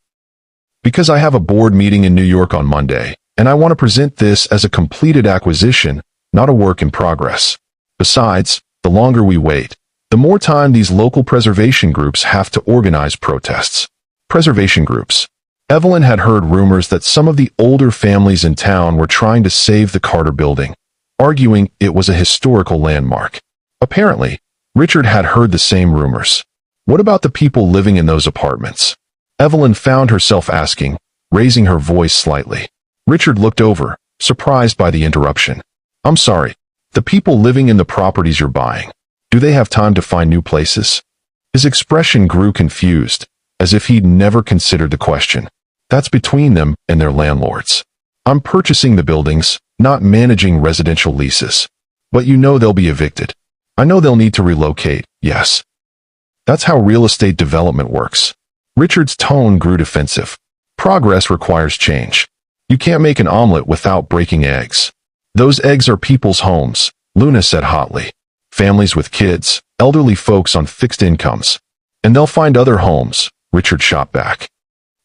Because I have a board meeting in New York on Monday, and I want to present this as a completed acquisition, not a work in progress. Besides, the longer we wait, the more time these local preservation groups have to organize protests. Preservation groups. Evelyn had heard rumors that some of the older families in town were trying to save the Carter building, arguing it was a historical landmark. Apparently, Richard had heard the same rumors. What about the people living in those apartments? Evelyn found herself asking, raising her voice slightly. Richard looked over, surprised by the interruption. I'm sorry, the people living in the properties you're buying, do they have time to find new places? His expression grew confused, as if he'd never considered the question. That's between them and their landlords. I'm purchasing the buildings, not managing residential leases. But you know they'll be evicted. I know they'll need to relocate, yes. That's how real estate development works. Richard's tone grew defensive. Progress requires change. You can't make an omelet without breaking eggs. Those eggs are people's homes, Luna said hotly. Families with kids, elderly folks on fixed incomes. And they'll find other homes, Richard shot back.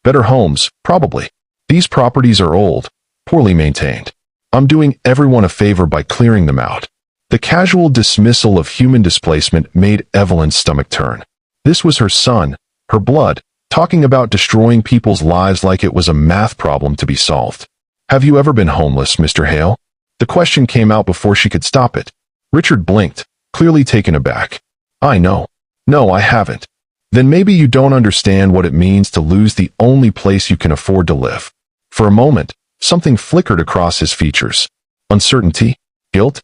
Better homes, probably. These properties are old, poorly maintained. I'm doing everyone a favor by clearing them out. The casual dismissal of human displacement made Evelyn's stomach turn. This was her son, her blood, talking about destroying people's lives like it was a math problem to be solved. Have you ever been homeless, Mr. Hale? The question came out before she could stop it. Richard blinked, clearly taken aback. I know. No, I haven't. Then maybe you don't understand what it means to lose the only place you can afford to live. For a moment, something flickered across his features. Uncertainty? Guilt?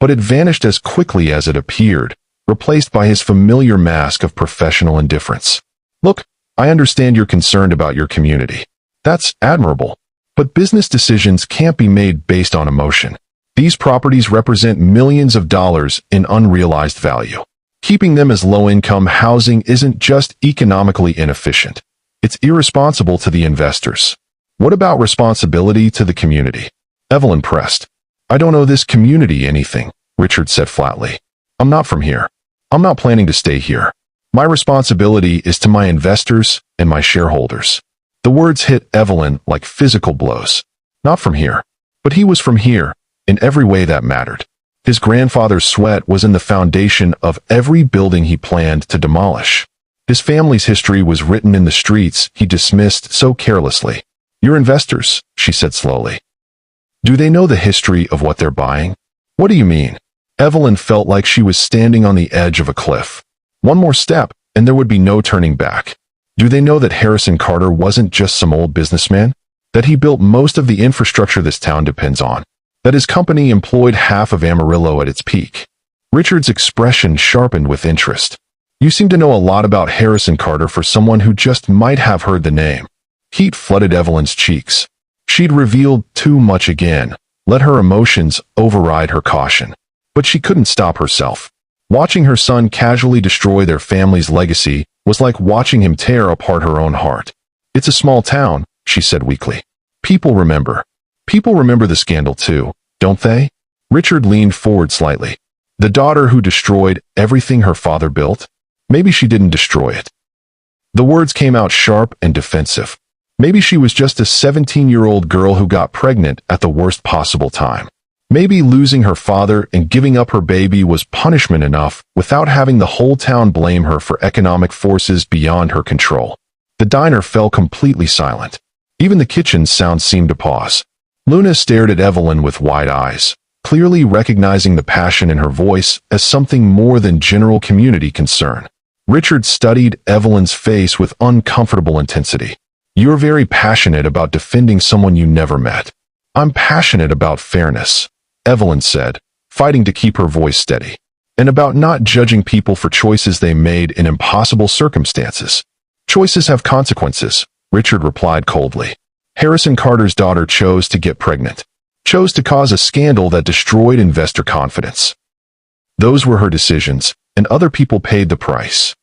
But it vanished as quickly as it appeared, replaced by his familiar mask of professional indifference. Look, I understand you're concerned about your community. That's admirable. But business decisions can't be made based on emotion. These properties represent millions of dollars in unrealized value. Keeping them as low-income housing isn't just economically inefficient. It's irresponsible to the investors. What about responsibility to the community? Evelyn pressed. I don't owe this community anything, Richard said flatly. I'm not from here. I'm not planning to stay here. My responsibility is to my investors and my shareholders. The words hit Evelyn like physical blows. Not from here. But he was from here, in every way that mattered. His grandfather's sweat was in the foundation of every building he planned to demolish. His family's history was written in the streets he dismissed so carelessly. "You're investors," she said slowly. "Do they know the history of what they're buying?" "What do you mean?" Evelyn felt like she was standing on the edge of a cliff. One more step, and there would be no turning back. Do they know that Harrison Carter wasn't just some old businessman? That he built most of the infrastructure this town depends on? That his company employed half of Amarillo at its peak? Richard's expression sharpened with interest. "You seem to know a lot about Harrison Carter for someone who just might have heard the name." Heat flooded Evelyn's cheeks. She'd revealed too much again, let her emotions override her caution. But she couldn't stop herself. Watching her son casually destroy their family's legacy was like watching him tear apart her own heart. "It's a small town," she said weakly. People remember. People remember the scandal too, don't they?" Richard leaned forward slightly. "The daughter who destroyed everything her father built? Maybe she didn't destroy it." The words came out sharp and defensive. Maybe she was just a 17-year-old girl who got pregnant at the worst possible time. Maybe losing her father and giving up her baby was punishment enough without having the whole town blame her for economic forces beyond her control. The diner fell completely silent. Even the kitchen's sound seemed to pause. Luna stared at Evelyn with wide eyes, clearly recognizing the passion in her voice as something more than general community concern. Richard studied Evelyn's face with uncomfortable intensity. "You're very passionate about defending someone you never met." "I'm passionate about fairness," Evelyn said, fighting to keep her voice steady. "And about not judging people for choices they made in impossible circumstances." "Choices have consequences," Richard replied coldly. "Harrison Carter's daughter chose to get pregnant, chose to cause a scandal that destroyed investor confidence. Those were her decisions, and other people paid the price.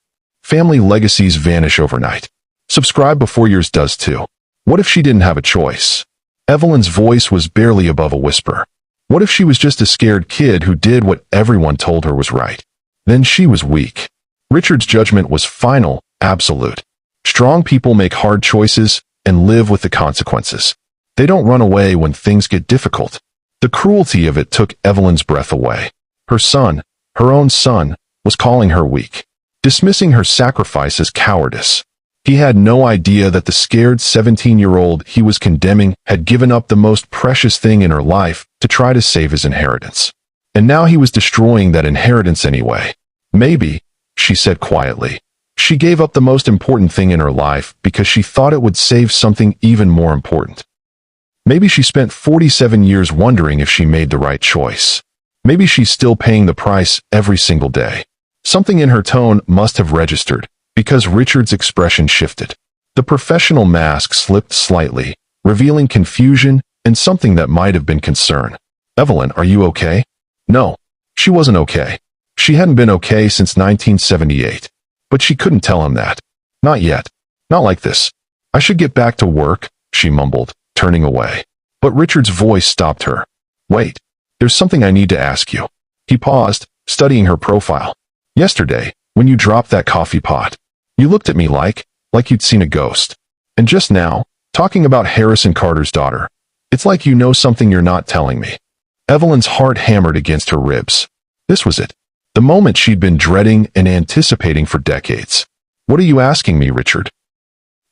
Family legacies vanish overnight. Subscribe before yours does too. What if she didn't have a choice?" Evelyn's voice was barely above a whisper. What if she was just a scared kid who did what everyone told her was right? Then she was weak. Richard's judgment was final, absolute. Strong people make hard choices and live with the consequences. They don't run away when things get difficult. The cruelty of it took Evelyn's breath away. Her son, her own son, was calling her weak, dismissing her sacrifice as cowardice. He had no idea that the scared 17-year-old he was condemning had given up the most precious thing in her life to try to save his inheritance. And now he was destroying that inheritance anyway. "Maybe," she said quietly, "she gave up the most important thing in her life because she thought it would save something even more important. Maybe she spent 47 years wondering if she made the right choice. Maybe she's still paying the price every single day." Something in her tone must have registered, because Richard's expression shifted. The professional mask slipped slightly, revealing confusion and something that might have been concern. "Evelyn, are you okay?" No, she wasn't okay. She hadn't been okay since 1978. But she couldn't tell him that. Not yet. Not like this. "I should get back to work," she mumbled, turning away. But Richard's voice stopped her. "Wait, there's something I need to ask you." He paused, studying her profile. "Yesterday, when you dropped that coffee pot, you looked at me like you'd seen a ghost. And just now, talking about Harrison Carter's daughter, it's like you know something you're not telling me." Evelyn's heart hammered against her ribs. This was it. The moment she'd been dreading and anticipating for decades. "What are you asking me, Richard?"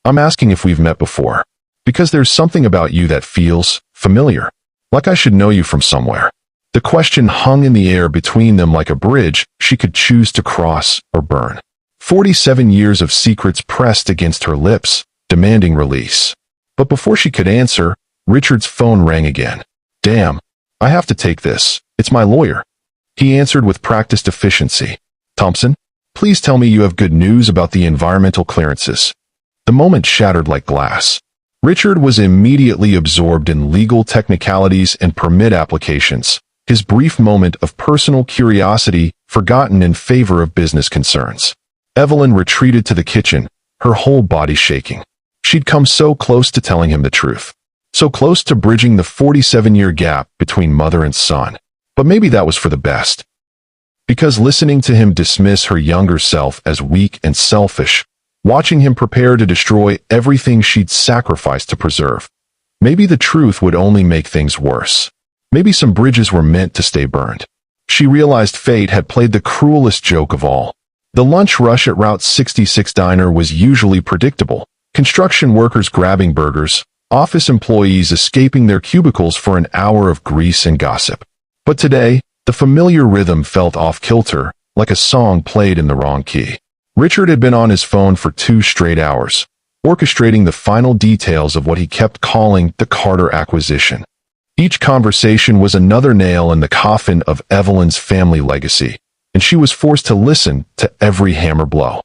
"I'm asking if we've met before. Because there's something about you that feels familiar. Like I should know you from somewhere." The question hung in the air between them like a bridge she could choose to cross or burn. 47 years of secrets pressed against her lips, demanding release. But before she could answer, Richard's phone rang again. "Damn, I have to take this. It's my lawyer." He answered with practiced efficiency. "Thompson, please tell me you have good news about the environmental clearances." The moment shattered like glass. Richard was immediately absorbed in legal technicalities and permit applications, his brief moment of personal curiosity forgotten in favor of business concerns. Evelyn retreated to the kitchen, her whole body shaking. She'd come so close to telling him the truth. So close to bridging the 47-year gap between mother and son. But maybe that was for the best. Because listening to him dismiss her younger self as weak and selfish, watching him prepare to destroy everything she'd sacrificed to preserve, Maybe the truth would only make things worse. Maybe some bridges were meant to stay burned. She realized fate had played the cruelest joke of all. The lunch rush at Route 66 diner was usually predictable. Construction workers grabbing burgers, office employees escaping their cubicles for an hour of grease and gossip. But today, the familiar rhythm felt off-kilter, like a song played in the wrong key. Richard had been on his phone for 2 straight hours, orchestrating the final details of what he kept calling the Carter acquisition. Each conversation was another nail in the coffin of Evelyn's family legacy, and she was forced to listen to every hammer blow.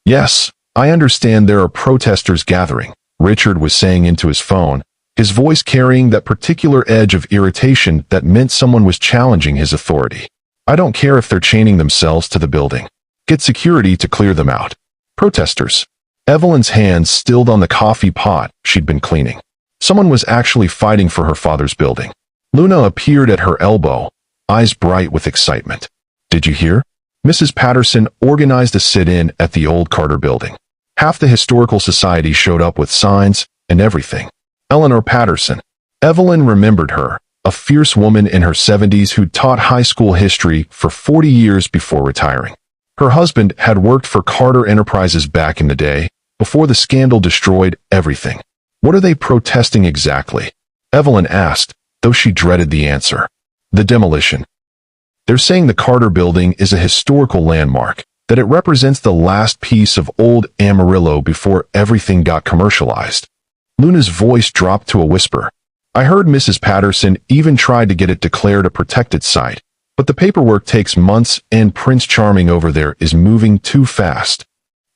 "Yes, I understand there are protesters gathering," Richard was saying into his phone, his voice carrying that particular edge of irritation that meant someone was challenging his authority. "I don't care if they're chaining themselves to the building. Get security to clear them out." Protesters. Evelyn's hands stilled on the coffee pot she'd been cleaning. Someone was actually fighting for her father's building. Luna appeared at her elbow, eyes bright with excitement. "Did you hear? Mrs. Patterson organized a sit-in at the old Carter building. Half the historical society showed up with signs and everything." Eleanor Patterson. Evelyn remembered her, a fierce woman in her 70s who'd taught high school history for 40 years before retiring. Her husband had worked for Carter Enterprises back in the day, before the scandal destroyed everything. "What are they protesting exactly?" Evelyn asked, though she dreaded the answer. "The demolition. They're saying the Carter building is a historical landmark, that it represents the last piece of old Amarillo before everything got commercialized." Luna's voice dropped to a whisper. "I heard Mrs. Patterson even tried to get it declared a protected site, but the paperwork takes months and Prince Charming over there is moving too fast."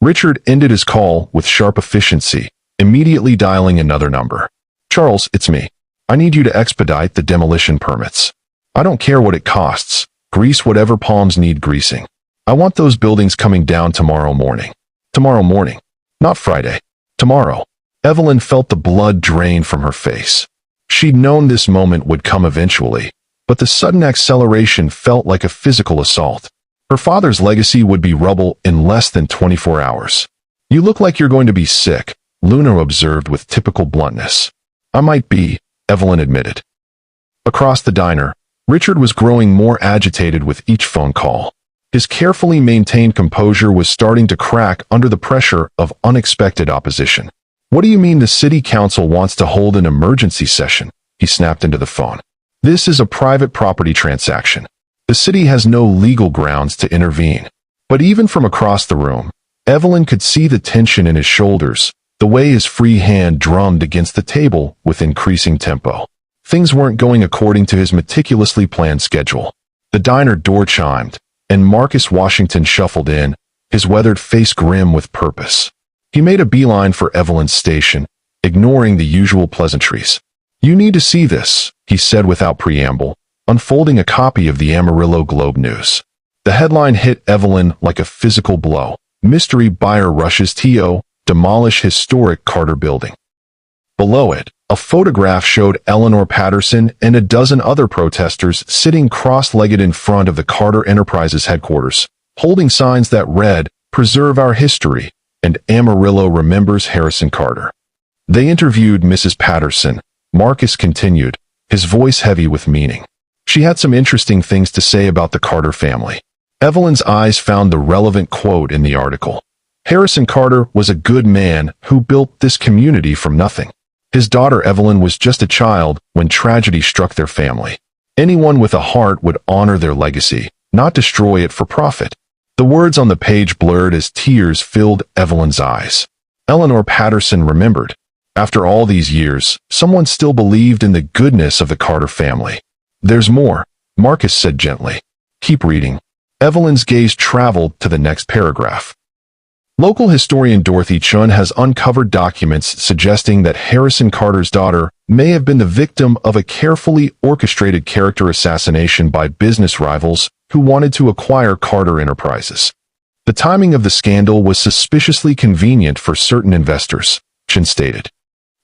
Richard ended his call with sharp efficiency, immediately dialing another number. "Charles, it's me. I need you to expedite the demolition permits. I don't care what it costs. Grease whatever palms need greasing. I want those buildings coming down tomorrow morning." Tomorrow morning. Not Friday. Tomorrow. Evelyn felt the blood drain from her face. She'd known this moment would come eventually, but the sudden acceleration felt like a physical assault. Her father's legacy would be rubble in less than 24 hours. "You look like you're going to be sick," Luna observed with typical bluntness. "I might be," Evelyn admitted. Across the diner, Richard was growing more agitated with each phone call. His carefully maintained composure was starting to crack under the pressure of unexpected opposition. "What do you mean the city council wants to hold an emergency session?" he snapped into the phone. "This is a private property transaction. The city has no legal grounds to intervene." But even from across the room, Evelyn could see the tension in his shoulders, the way his free hand drummed against the table with increasing tempo. Things weren't going according to his meticulously planned schedule. The diner door chimed, and Marcus Washington shuffled in, his weathered face grim with purpose. He made a beeline for Evelyn's station, ignoring the usual pleasantries. "You need to see this," he said without preamble, unfolding a copy of the Amarillo Globe News. The headline hit Evelyn like a physical blow. "Mystery buyer rushes TO, demolish historic Carter building." Below it, a photograph showed Eleanor Patterson and a dozen other protesters sitting cross-legged in front of the Carter Enterprises headquarters, holding signs that read, "Preserve Our History," and "Amarillo Remembers Harrison Carter." They interviewed Mrs. Patterson. Marcus continued, his voice heavy with meaning. She had some interesting things to say about the Carter family. Evelyn's eyes found the relevant quote in the article. "Harrison Carter was a good man who built this community from nothing. His daughter Evelyn was just a child when tragedy struck their family. Anyone with a heart would honor their legacy, not destroy it for profit." The words on the page blurred as tears filled Evelyn's eyes. Eleanor Patterson remembered. After all these years, someone still believed in the goodness of the Carter family. "There's more," Marcus said gently. "Keep reading." Evelyn's gaze traveled to the next paragraph. Local historian Dorothy Chun has uncovered documents suggesting that Harrison Carter's daughter may have been the victim of a carefully orchestrated character assassination by business rivals who wanted to acquire Carter Enterprises. The timing of the scandal was suspiciously convenient for certain investors, Chun stated.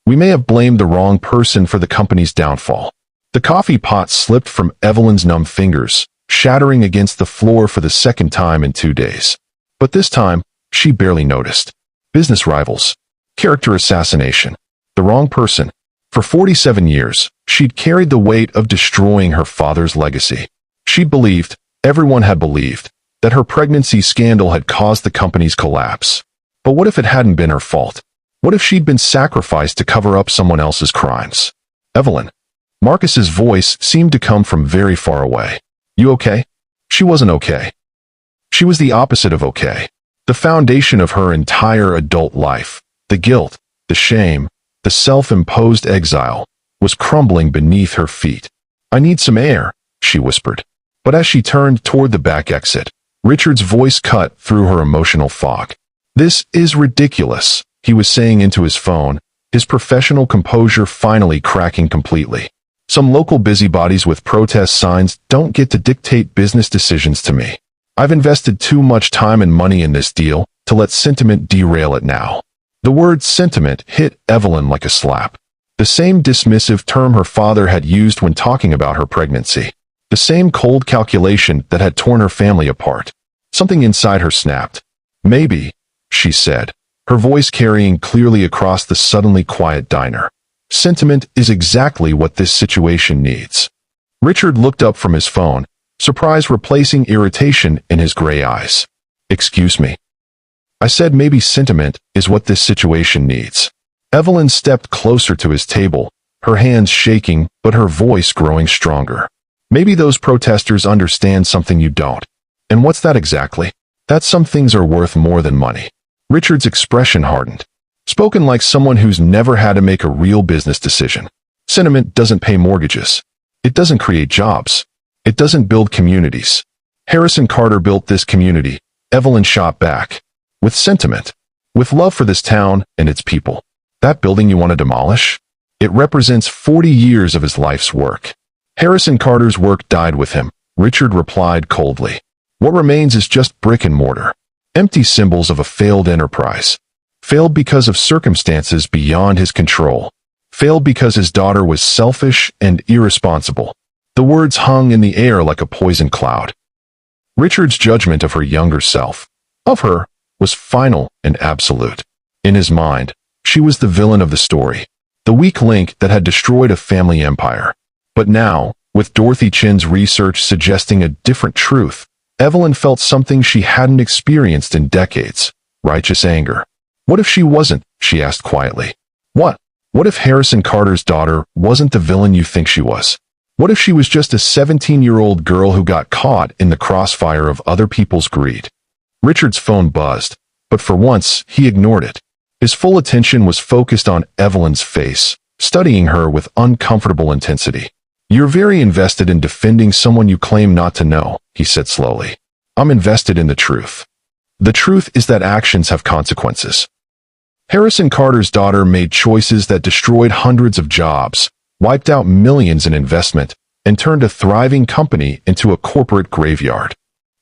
"We may have blamed the wrong person for the company's downfall." The coffee pot slipped from Evelyn's numb fingers, shattering against the floor for the second time in 2 days. But this time, she barely noticed. Business rivals. Character assassination. The wrong person. For 47 years, she'd carried the weight of destroying her father's legacy. She'd believed, everyone had believed, that her pregnancy scandal had caused the company's collapse. But what if it hadn't been her fault? What if she'd been sacrificed to cover up someone else's crimes? Evelyn. Marcus's voice seemed to come from very far away. You okay? She wasn't okay. She was the opposite of okay. The foundation of her entire adult life, the guilt, the shame, the self-imposed exile, was crumbling beneath her feet. I need some air, she whispered. But as she turned toward the back exit, Richard's voice cut through her emotional fog. This is ridiculous, he was saying into his phone, his professional composure finally cracking completely. Some local busybodies with protest signs don't get to dictate business decisions to me. I've invested too much time and money in this deal to let sentiment derail it now. The word sentiment hit Evelyn like a slap. The same dismissive term her father had used when talking about her pregnancy. The same cold calculation that had torn her family apart. Something inside her snapped. Maybe, she said, her voice carrying clearly across the suddenly quiet diner. Sentiment is exactly what this situation needs. Richard looked up from his phone, surprise replacing irritation in his gray eyes. Excuse me. I said maybe sentiment is what this situation needs. Evelyn stepped closer to his table, her hands shaking but her voice growing stronger. Maybe those protesters understand something you don't. And what's that exactly? That some things are worth more than money. Richard's expression hardened. Spoken like someone who's never had to make a real business decision. Sentiment doesn't pay mortgages. It doesn't create jobs. It doesn't build communities. Harrison Carter built this community, Evelyn shot back. With sentiment. With love for this town and its people. That building you want to demolish? It represents 40 years of his life's work. Harrison Carter's work died with him, Richard replied coldly. What remains is just brick and mortar. Empty symbols of a failed enterprise. Failed because of circumstances beyond his control. Failed because his daughter was selfish and irresponsible. The words hung in the air like a poison cloud. Richard's judgment of her younger self, of her, was final and absolute. In his mind, she was the villain of the story, the weak link that had destroyed a family empire. But now, with Dorothy Chin's research suggesting a different truth, Evelyn felt something she hadn't experienced in decades, righteous anger. What if she wasn't? She asked quietly. What? What if Harrison Carter's daughter wasn't the villain you think she was? What if she was just a 17-year-old girl who got caught in the crossfire of other people's greed? Richard's phone buzzed, but for once, he ignored it. His full attention was focused on Evelyn's face, studying her with uncomfortable intensity. You're very invested in defending someone you claim not to know, he said slowly. I'm invested in the truth. The truth is that actions have consequences. Harrison Carter's daughter made choices that destroyed hundreds of jobs, wiped out millions in investment, and turned a thriving company into a corporate graveyard.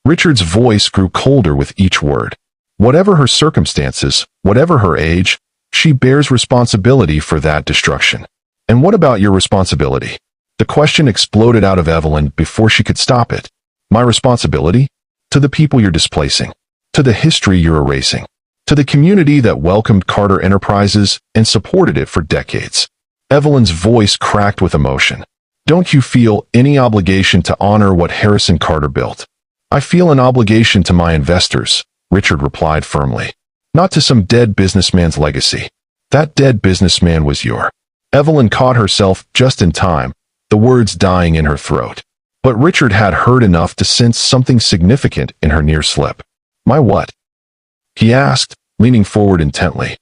Richard's voice grew colder with each word. Whatever her circumstances, whatever her age, she bears responsibility for that destruction. And what about your responsibility? The question exploded out of Evelyn before she could stop it. My responsibility? To the people you're displacing. To the history you're erasing. To the community that welcomed Carter Enterprises and supported it for decades. Evelyn's voice cracked with emotion. Don't you feel any obligation to honor what Harrison Carter built? I feel an obligation to my investors, Richard replied firmly. Not to some dead businessman's legacy. That dead businessman was your. Evelyn caught herself just in time, the words dying in her throat. But Richard had heard enough to sense something significant in her near slip. My what? He asked, leaning forward intently.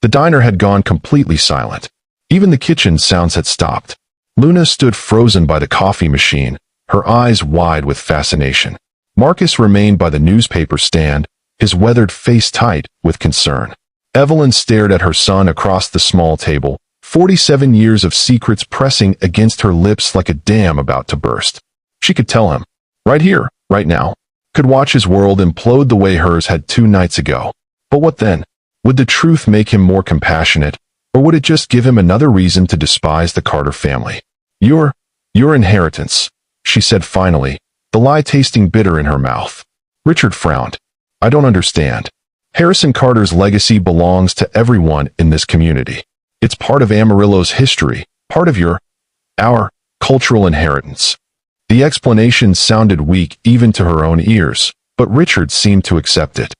The diner had gone completely silent. Even the kitchen sounds had stopped. Luna stood frozen by the coffee machine, her eyes wide with fascination. Marcus remained by the newspaper stand, his weathered face tight with concern. Evelyn stared at her son across the small table, 47 years of secrets pressing against her lips like a dam about to burst. She could tell him, right here, right now, could watch his world implode the way hers had 2 nights ago. But what then? Would the truth make him more compassionate, or would it just give him another reason to despise the Carter family? Your inheritance, she said finally, the lie tasting bitter in her mouth. Richard frowned. I don't understand. Harrison Carter's legacy belongs to everyone in this community. It's part of Amarillo's history, Part of our cultural inheritance. The explanation sounded weak even to her own ears, but Richard seemed to accept it.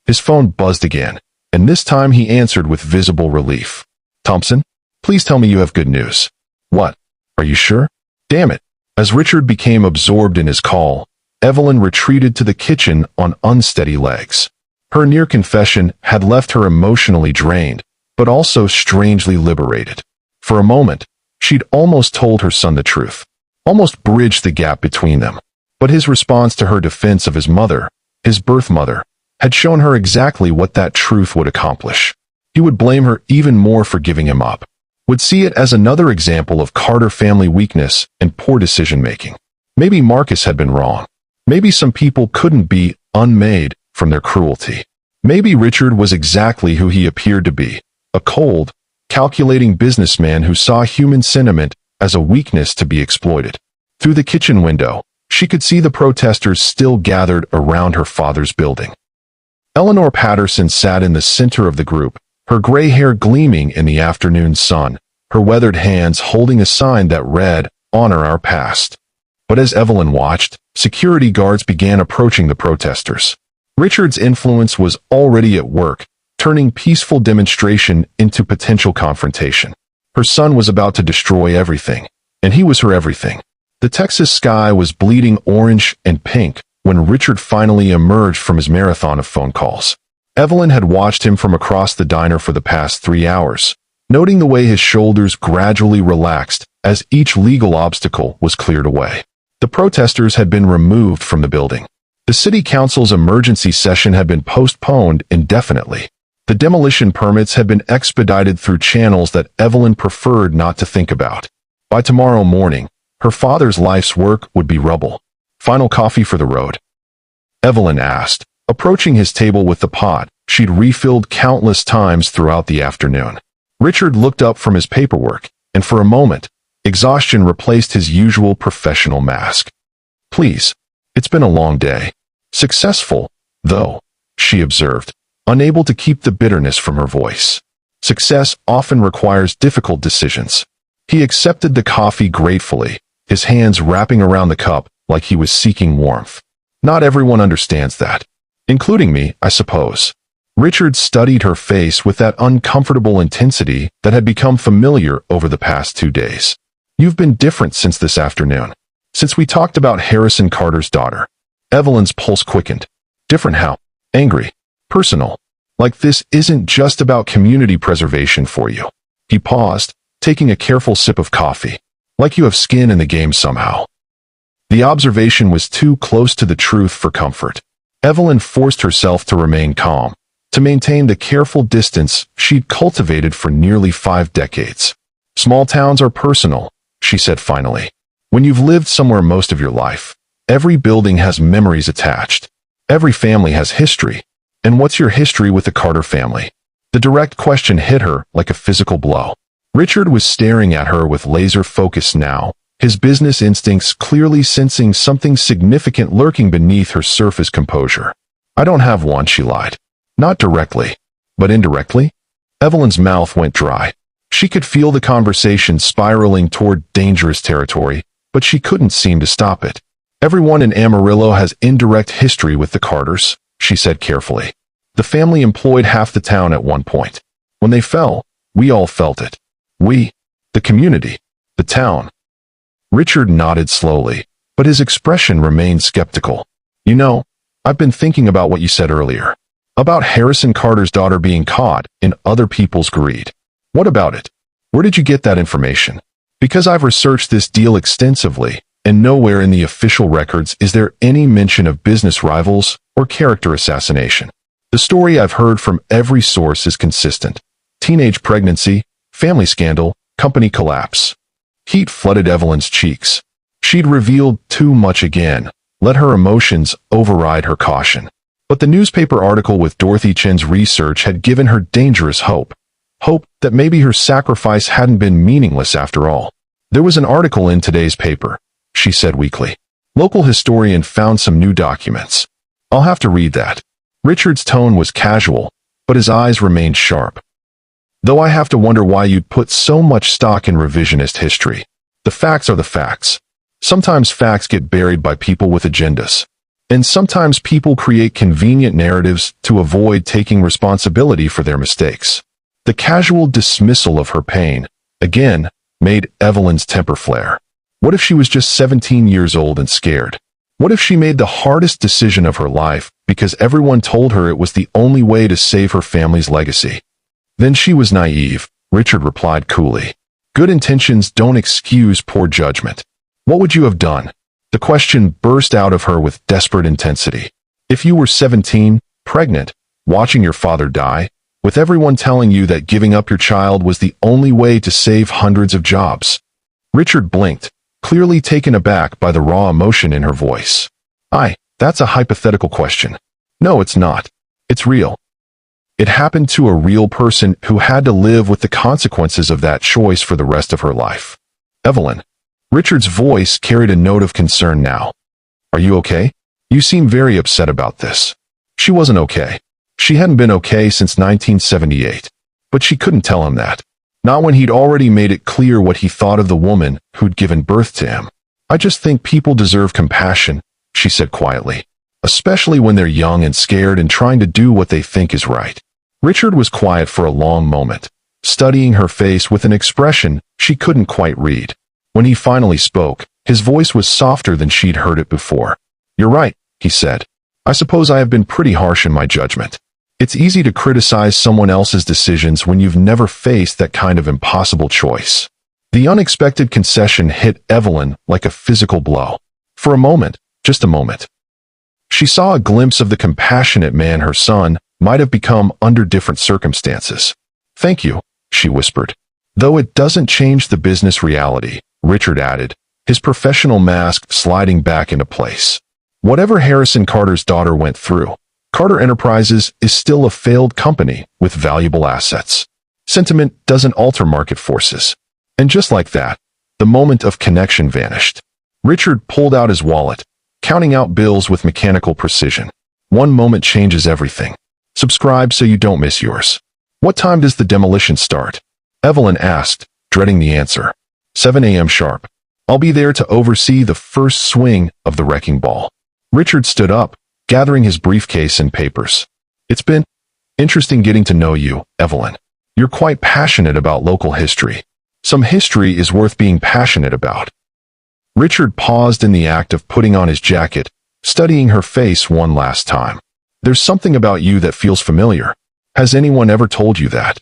His phone buzzed again, and this time he answered with visible relief. Thompson, please tell me you have good news. What? Are you sure? Damn it. As Richard became absorbed in his call, Evelyn retreated to the kitchen on unsteady legs. Her near confession had left her emotionally drained, but also strangely liberated. For a moment, she'd almost told her son the truth, almost bridged the gap between them. But his response to her defense of his mother, his birth mother, had shown her exactly what that truth would accomplish. He would blame her even more for giving him up, would see it as another example of Carter family weakness and poor decision-making. Maybe Marcus had been wrong. Maybe some people couldn't be unmade from their cruelty. Maybe Richard was exactly who he appeared to be, a cold, calculating businessman who saw human sentiment as a weakness to be exploited. Through the kitchen window, she could see the protesters still gathered around her father's building. Eleanor Patterson sat in the center of the group, her gray hair gleaming in the afternoon sun, her weathered hands holding a sign that read, "Honor our past." But as Evelyn watched, security guards began approaching the protesters. Richard's influence was already at work, turning peaceful demonstration into potential confrontation. Her son was about to destroy everything, and he was her everything. The Texas sky was bleeding orange and pink when Richard finally emerged from his marathon of phone calls. Evelyn had watched him from across the diner for the past 3 hours, noting the way his shoulders gradually relaxed as each legal obstacle was cleared away. The protesters had been removed from the building. The city council's emergency session had been postponed indefinitely. The demolition permits had been expedited through channels that Evelyn preferred not to think about. By tomorrow morning, her father's life's work would be rubble. Final coffee for the road? Evelyn asked, approaching his table with the pot she'd refilled countless times throughout the afternoon. Richard looked up from his paperwork, and for a moment, exhaustion replaced his usual professional mask. Please, it's been a long day. Successful, though, she observed, unable to keep the bitterness from her voice. Success often requires difficult decisions. He accepted the coffee gratefully, his hands wrapping around the cup like he was seeking warmth. Not everyone understands that. Including me, I suppose. Richard studied her face with that uncomfortable intensity that had become familiar over the past 2 days. You've been different since this afternoon. Since we talked about Harrison Carter's daughter. Evelyn's pulse quickened. Different how? Angry. Personal. Like this isn't just about community preservation for you. He paused, taking a careful sip of coffee. Like you have skin in the game somehow. The observation was too close to the truth for comfort. Evelyn forced herself to remain calm, to maintain the careful distance she'd cultivated for nearly 5 decades. Small towns are personal, she said finally. When you've lived somewhere most of your life, every building has memories attached. Every family has history. And what's your history with the Carter family? The direct question hit her like a physical blow. Richard was staring at her with laser focus now, his business instincts clearly sensing something significant lurking beneath her surface composure. I don't have one, she lied. Not directly, but indirectly? Evelyn's mouth went dry. She could feel the conversation spiraling toward dangerous territory, but she couldn't seem to stop it. Everyone in Amarillo has indirect history with the Carters, she said carefully. The family employed half the town at one point. When they fell, we all felt it. We, the community, the town. Richard nodded slowly, but his expression remained skeptical. You know, I've been thinking about what you said earlier. About Harrison Carter's daughter being caught in other people's greed. What about it? Where did you get that information? Because I've researched this deal extensively, and nowhere in the official records is there any mention of business rivals or character assassination. The story I've heard from every source is consistent. Teenage pregnancy, family scandal, company collapse. Heat flooded Evelyn's cheeks. She'd revealed too much again, let her emotions override her caution. But the newspaper article with Dorothy Chen's research had given her dangerous hope. Hope that maybe her sacrifice hadn't been meaningless after all. There was an article in today's paper, she said weakly. Local historian found some new documents. I'll have to read that. Richard's tone was casual, but his eyes remained sharp. Though I have to wonder why you'd put so much stock in revisionist history. The facts are the facts. Sometimes facts get buried by people with agendas. And sometimes people create convenient narratives to avoid taking responsibility for their mistakes. The casual dismissal of her pain, again, made Evelyn's temper flare. What if she was just 17 years old and scared? What if she made the hardest decision of her life because everyone told her it was the only way to save her family's legacy? Then she was naive, Richard replied coolly. Good intentions don't excuse poor judgment. What would you have done? The question burst out of her with desperate intensity. If you were 17, pregnant, watching your father die, with everyone telling you that giving up your child was the only way to save hundreds of jobs. Richard blinked, clearly taken aback by the raw emotion in her voice. That's a hypothetical question. No, it's not. It's real. It happened to a real person who had to live with the consequences of that choice for the rest of her life. Evelyn. Richard's voice carried a note of concern now. Are you okay? You seem very upset about this. She wasn't okay. She hadn't been okay since 1978. But she couldn't tell him that. Not when he'd already made it clear what he thought of the woman who'd given birth to him. I just think people deserve compassion, she said quietly. Especially when they're young and scared and trying to do what they think is right. Richard was quiet for a long moment, studying her face with an expression she couldn't quite read. When he finally spoke, his voice was softer than she'd heard it before. You're right, he said. I suppose I have been pretty harsh in my judgment. It's easy to criticize someone else's decisions when you've never faced that kind of impossible choice. The unexpected concession hit Evelyn like a physical blow. For a moment, just a moment. She saw a glimpse of the compassionate man her son might have become under different circumstances. Thank you, she whispered. Though it doesn't change the business reality, Richard added, his professional mask sliding back into place. Whatever Harrison Carter's daughter went through, Carter Enterprises is still a failed company with valuable assets. Sentiment doesn't alter market forces. And just like that, the moment of connection vanished. Richard pulled out his wallet, counting out bills with mechanical precision. One moment changes everything. Subscribe so you don't miss yours. What time does the demolition start? Evelyn asked, dreading the answer. 7 a.m. sharp. I'll be there to oversee the first swing of the wrecking ball. Richard stood up, gathering his briefcase and papers. It's been interesting getting to know you, Evelyn. You're quite passionate about local history. Some history is worth being passionate about. Richard paused in the act of putting on his jacket, studying her face one last time. There's something about you that feels familiar. Has anyone ever told you that?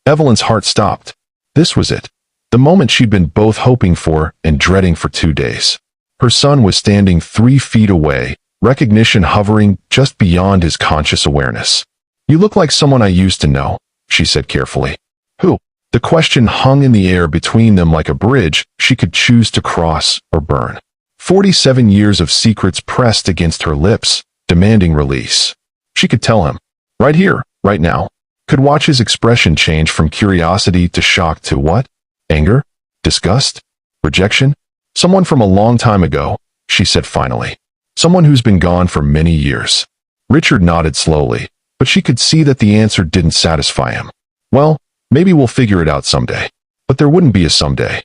Evelyn's heart stopped. This was it. The moment she'd been both hoping for and dreading for 2 days. Her son was standing 3 feet away, recognition hovering just beyond his conscious awareness. You look like someone I used to know, she said carefully. Who? The question hung in the air between them like a bridge she could choose to cross or burn. 47 years of secrets pressed against her lips, demanding release. She could tell him. Right here, right now. Could watch his expression change from curiosity to shock to what? Anger? Disgust? Rejection? Someone from a long time ago, she said finally. Someone who's been gone for many years. Richard nodded slowly, but she could see that the answer didn't satisfy him. Well, maybe we'll figure it out someday. But there wouldn't be a someday.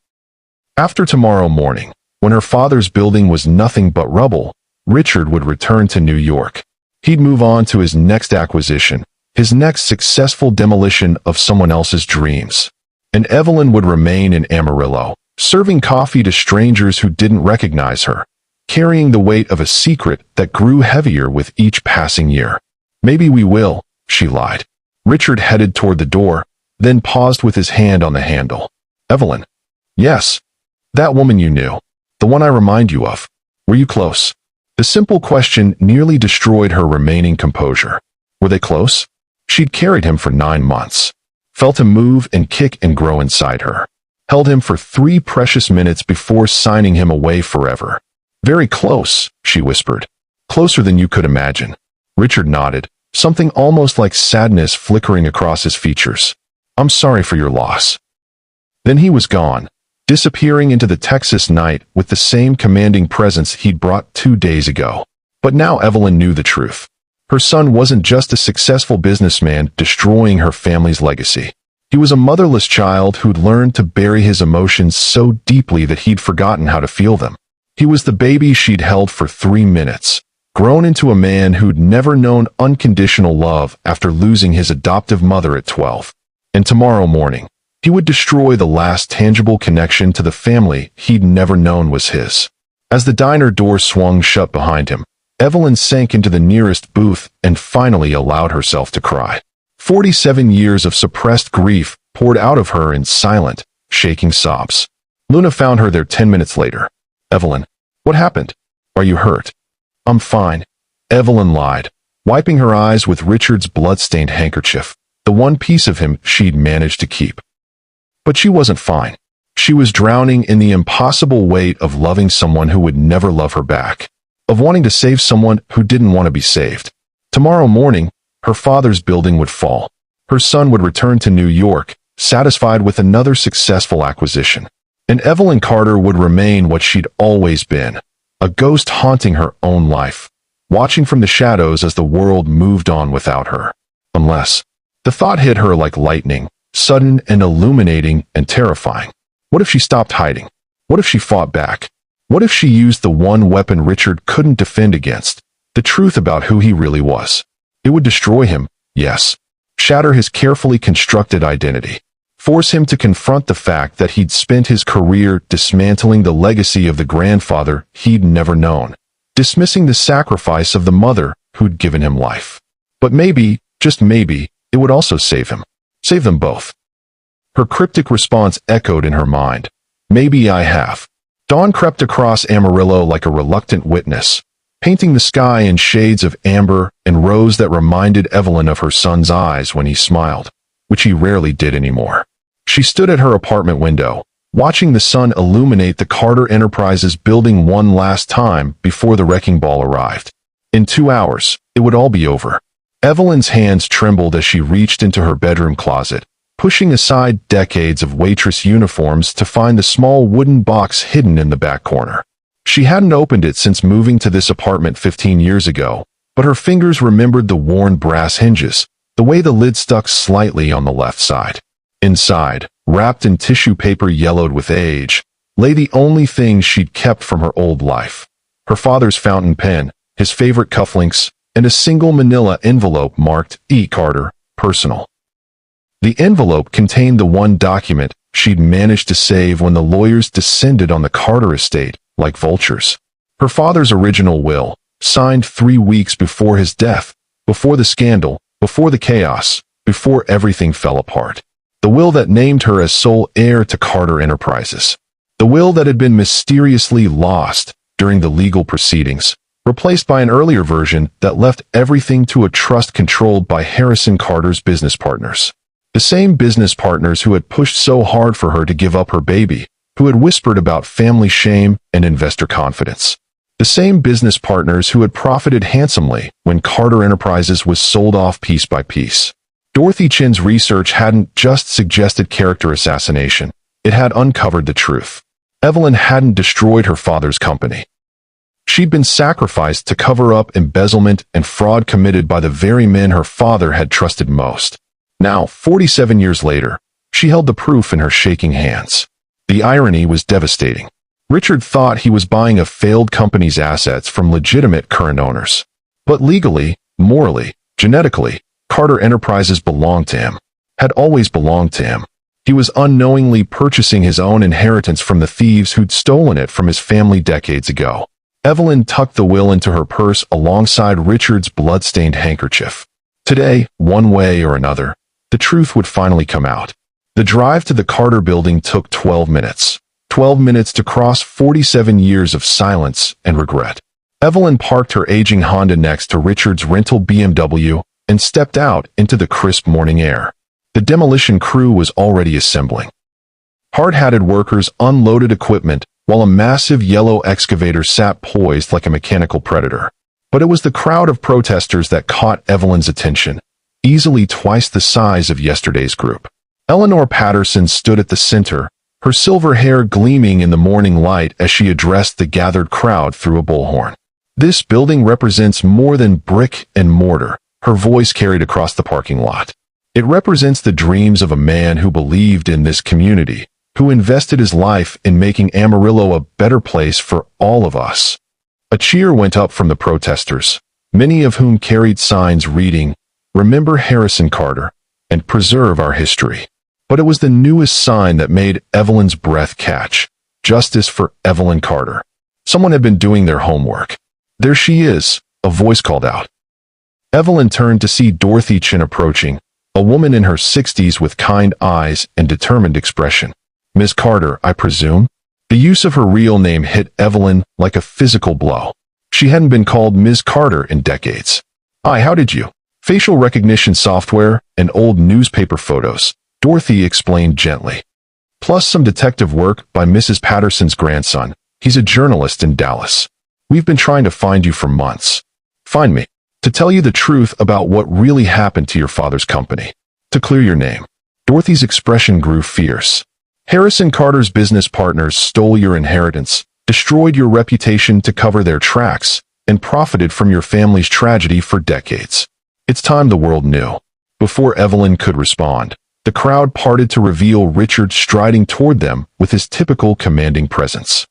After tomorrow morning, when her father's building was nothing but rubble, Richard would return to New York. He'd move on to his next acquisition, his next successful demolition of someone else's dreams. And Evelyn would remain in Amarillo, serving coffee to strangers who didn't recognize her, carrying the weight of a secret that grew heavier with each passing year. Maybe we will, she lied. Richard headed toward the door, then paused with his hand on the handle. Evelyn. Yes. That woman you knew. The one I remind you of. Were you close? The simple question nearly destroyed her remaining composure. Were they close? She'd carried him for 9 months. Felt him move and kick and grow inside her. Held him for 3 precious minutes before signing him away forever. Very close, she whispered. Closer than you could imagine. Richard nodded, something almost like sadness flickering across his features. I'm sorry for your loss. Then he was gone, disappearing into the Texas night with the same commanding presence he'd brought 2 days ago. But now Evelyn knew the truth. Her son wasn't just a successful businessman destroying her family's legacy. He was a motherless child who'd learned to bury his emotions so deeply that he'd forgotten how to feel them. He was the baby she'd held for 3 minutes, grown into a man who'd never known unconditional love after losing his adoptive mother at 12. And tomorrow morning, he would destroy the last tangible connection to the family he'd never known was his. As the diner door swung shut behind him, Evelyn sank into the nearest booth and finally allowed herself to cry. 47 years of suppressed grief poured out of her in silent, shaking sobs. Luna found her there 10 minutes later. "Evelyn, what happened? Are you hurt?" "I'm fine," Evelyn lied, wiping her eyes with Richard's blood-stained handkerchief, the one piece of him she'd managed to keep. But she wasn't fine. She was drowning in the impossible weight of loving someone who would never love her back, of wanting to save someone who didn't want to be saved. Tomorrow morning, her father's building would fall. Her son would return to New York, satisfied with another successful acquisition. And Evelyn Carter would remain what she'd always been, a ghost haunting her own life, watching from the shadows as the world moved on without her. Unless, the thought hit her like lightning, sudden and illuminating and terrifying. What if she stopped hiding? What if she fought back? What if she used the one weapon Richard couldn't defend against, the truth about who he really was? It would destroy him, yes, shatter his carefully constructed identity, force him to confront the fact that he'd spent his career dismantling the legacy of the grandfather he'd never known, dismissing the sacrifice of the mother who'd given him life. But maybe, just maybe, it would also save him. Save them both. Her cryptic response echoed in her mind. "Maybe I have." Dawn crept across Amarillo like a reluctant witness, painting the sky in shades of amber and rose that reminded Evelyn of her son's eyes when he smiled, which he rarely did anymore. She stood at her apartment window, watching the sun illuminate the Carter Enterprises building one last time before the wrecking ball arrived. In 2 hours, it would all be over. Evelyn's hands trembled as she reached into her bedroom closet, pushing aside decades of Waitress uniforms to find the small wooden box hidden in the back corner. She hadn't opened it since moving to this apartment 15 years ago, but her fingers remembered the worn brass hinges, the way the lid stuck slightly on the left side. Inside, wrapped in tissue paper yellowed with age, lay the only thing she'd kept from her old life. Her father's fountain pen, his favorite cufflinks, and a single manila envelope marked E. Carter, personal. The envelope contained the one document she'd managed to save when the lawyers descended on the Carter estate like vultures. Her father's original will, signed 3 weeks before his death, before the scandal, before the chaos, before everything fell apart. The will that named her as sole heir to Carter Enterprises. The will that had been mysteriously lost during the legal proceedings, replaced by an earlier version that left everything to a trust controlled by Harrison Carter's business partners. The same business partners who had pushed so hard for her to give up her baby, who had whispered about family shame and investor confidence. The same business partners who had profited handsomely when Carter Enterprises was sold off piece by piece. Dorothy Chin's research hadn't just suggested character assassination, it had uncovered the truth. Evelyn hadn't destroyed her father's company. She'd been sacrificed to cover up embezzlement and fraud committed by the very men her father had trusted most. Now, 47 years later, she held the proof in her shaking hands. The irony was devastating. Richard thought he was buying a failed company's assets from legitimate current owners. But legally, morally, genetically, Carter Enterprises belonged to him, had always belonged to him. He was unknowingly purchasing his own inheritance from the thieves who'd stolen it from his family decades ago. Evelyn tucked the will into her purse alongside Richard's blood-stained handkerchief. Today, one way or another, the truth would finally come out. The drive to the Carter building took 12 minutes. 12 minutes to cross 47 years of silence and regret. Evelyn parked her aging Honda next to Richard's rental BMW and stepped out into the crisp morning air. The demolition crew was already assembling. Hard-hatted workers unloaded equipment while a massive yellow excavator sat poised like a mechanical predator. But it was the crowd of protesters that caught Evelyn's attention, easily twice the size of yesterday's group. Eleanor Patterson stood at the center, her silver hair gleaming in the morning light as she addressed the gathered crowd through a bullhorn. "This building represents more than brick and mortar," her voice carried across the parking lot. It represents the dreams of a man who believed in this community, who invested his life in making Amarillo a better place for all of us. A cheer went up from the protesters, many of whom carried signs reading, "Remember Harrison Carter," and "Preserve our history." But it was the newest sign that made Evelyn's breath catch. Justice for Evelyn Carter. Someone had been doing their homework. "There she is," a voice called out. Evelyn turned to see Dorothy Chin approaching, a woman in her 60s with kind eyes and determined expression. "Miss Carter, I presume?" The use of her real name hit Evelyn like a physical blow. She hadn't been called Ms. Carter in decades. "Hi, how did you?" "Facial recognition software and old newspaper photos," Dorothy explained gently. "Plus some detective work by Mrs. Patterson's grandson. He's a journalist in Dallas. We've been trying to find you for months." "Find me? To tell you the truth about what really happened to your father's company. To clear your name." Dorothy's expression grew fierce. "Harrison Carter's business partners stole your inheritance, destroyed your reputation to cover their tracks, and profited from your family's tragedy for decades. It's time the world knew." Before Evelyn could respond, the crowd parted to reveal Richard striding toward them with his typical commanding presence.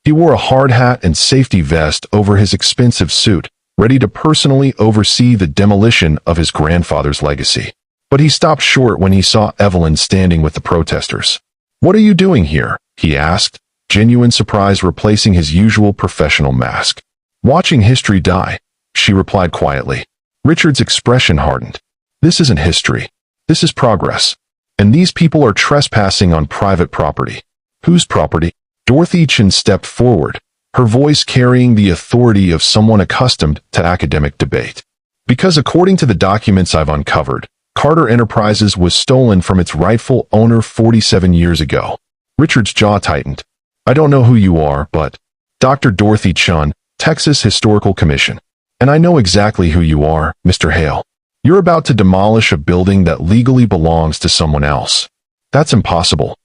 He wore a hard hat and safety vest over his expensive suit, ready to personally oversee the demolition of his grandfather's legacy. But he stopped short when he saw Evelyn standing with the protesters. "What are you doing here?" he asked, genuine surprise replacing his usual professional mask. "Watching history die," she replied quietly. Richard's expression hardened. "This isn't history. This is progress. And these people are trespassing on private property." "Whose property?" Dorothy Chin stepped forward, her voice carrying the authority of someone accustomed to academic debate. "Because according to the documents I've uncovered, Carter Enterprises was stolen from its rightful owner 47 years ago." Richard's jaw tightened. "I don't know who you are, but Dr. Dorothy Chun, Texas Historical Commission. And I know exactly who you are, Mr. Hale. You're about to demolish a building that legally belongs to someone else. That's impossible.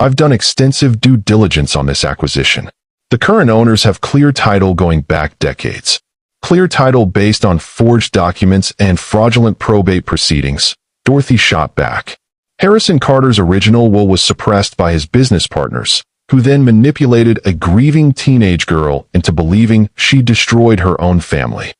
I've done extensive due diligence on this acquisition. The current owners have clear title going back decades. Clear title based on forged documents and fraudulent probate proceedings," Dorothy shot back. "Harrison Carter's original will was suppressed by his business partners, who then manipulated a grieving teenage girl into believing she destroyed her own family."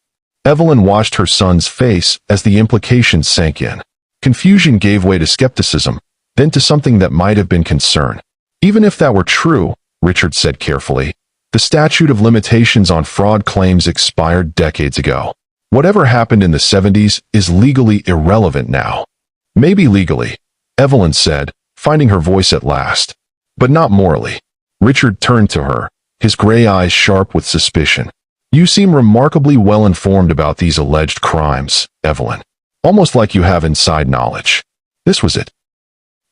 Evelyn watched her son's face as the implications sank in. Confusion gave way to skepticism, then to something that might have been concern. "Even if that were true," Richard said carefully, "the statute of limitations on fraud claims expired decades ago. Whatever happened in the 70s is legally irrelevant now." "Maybe legally," Evelyn said, finding her voice at last. "But not morally." Richard turned to her, his gray eyes sharp with suspicion. "You seem remarkably well informed about these alleged crimes, Evelyn. Almost like you have inside knowledge." This was it.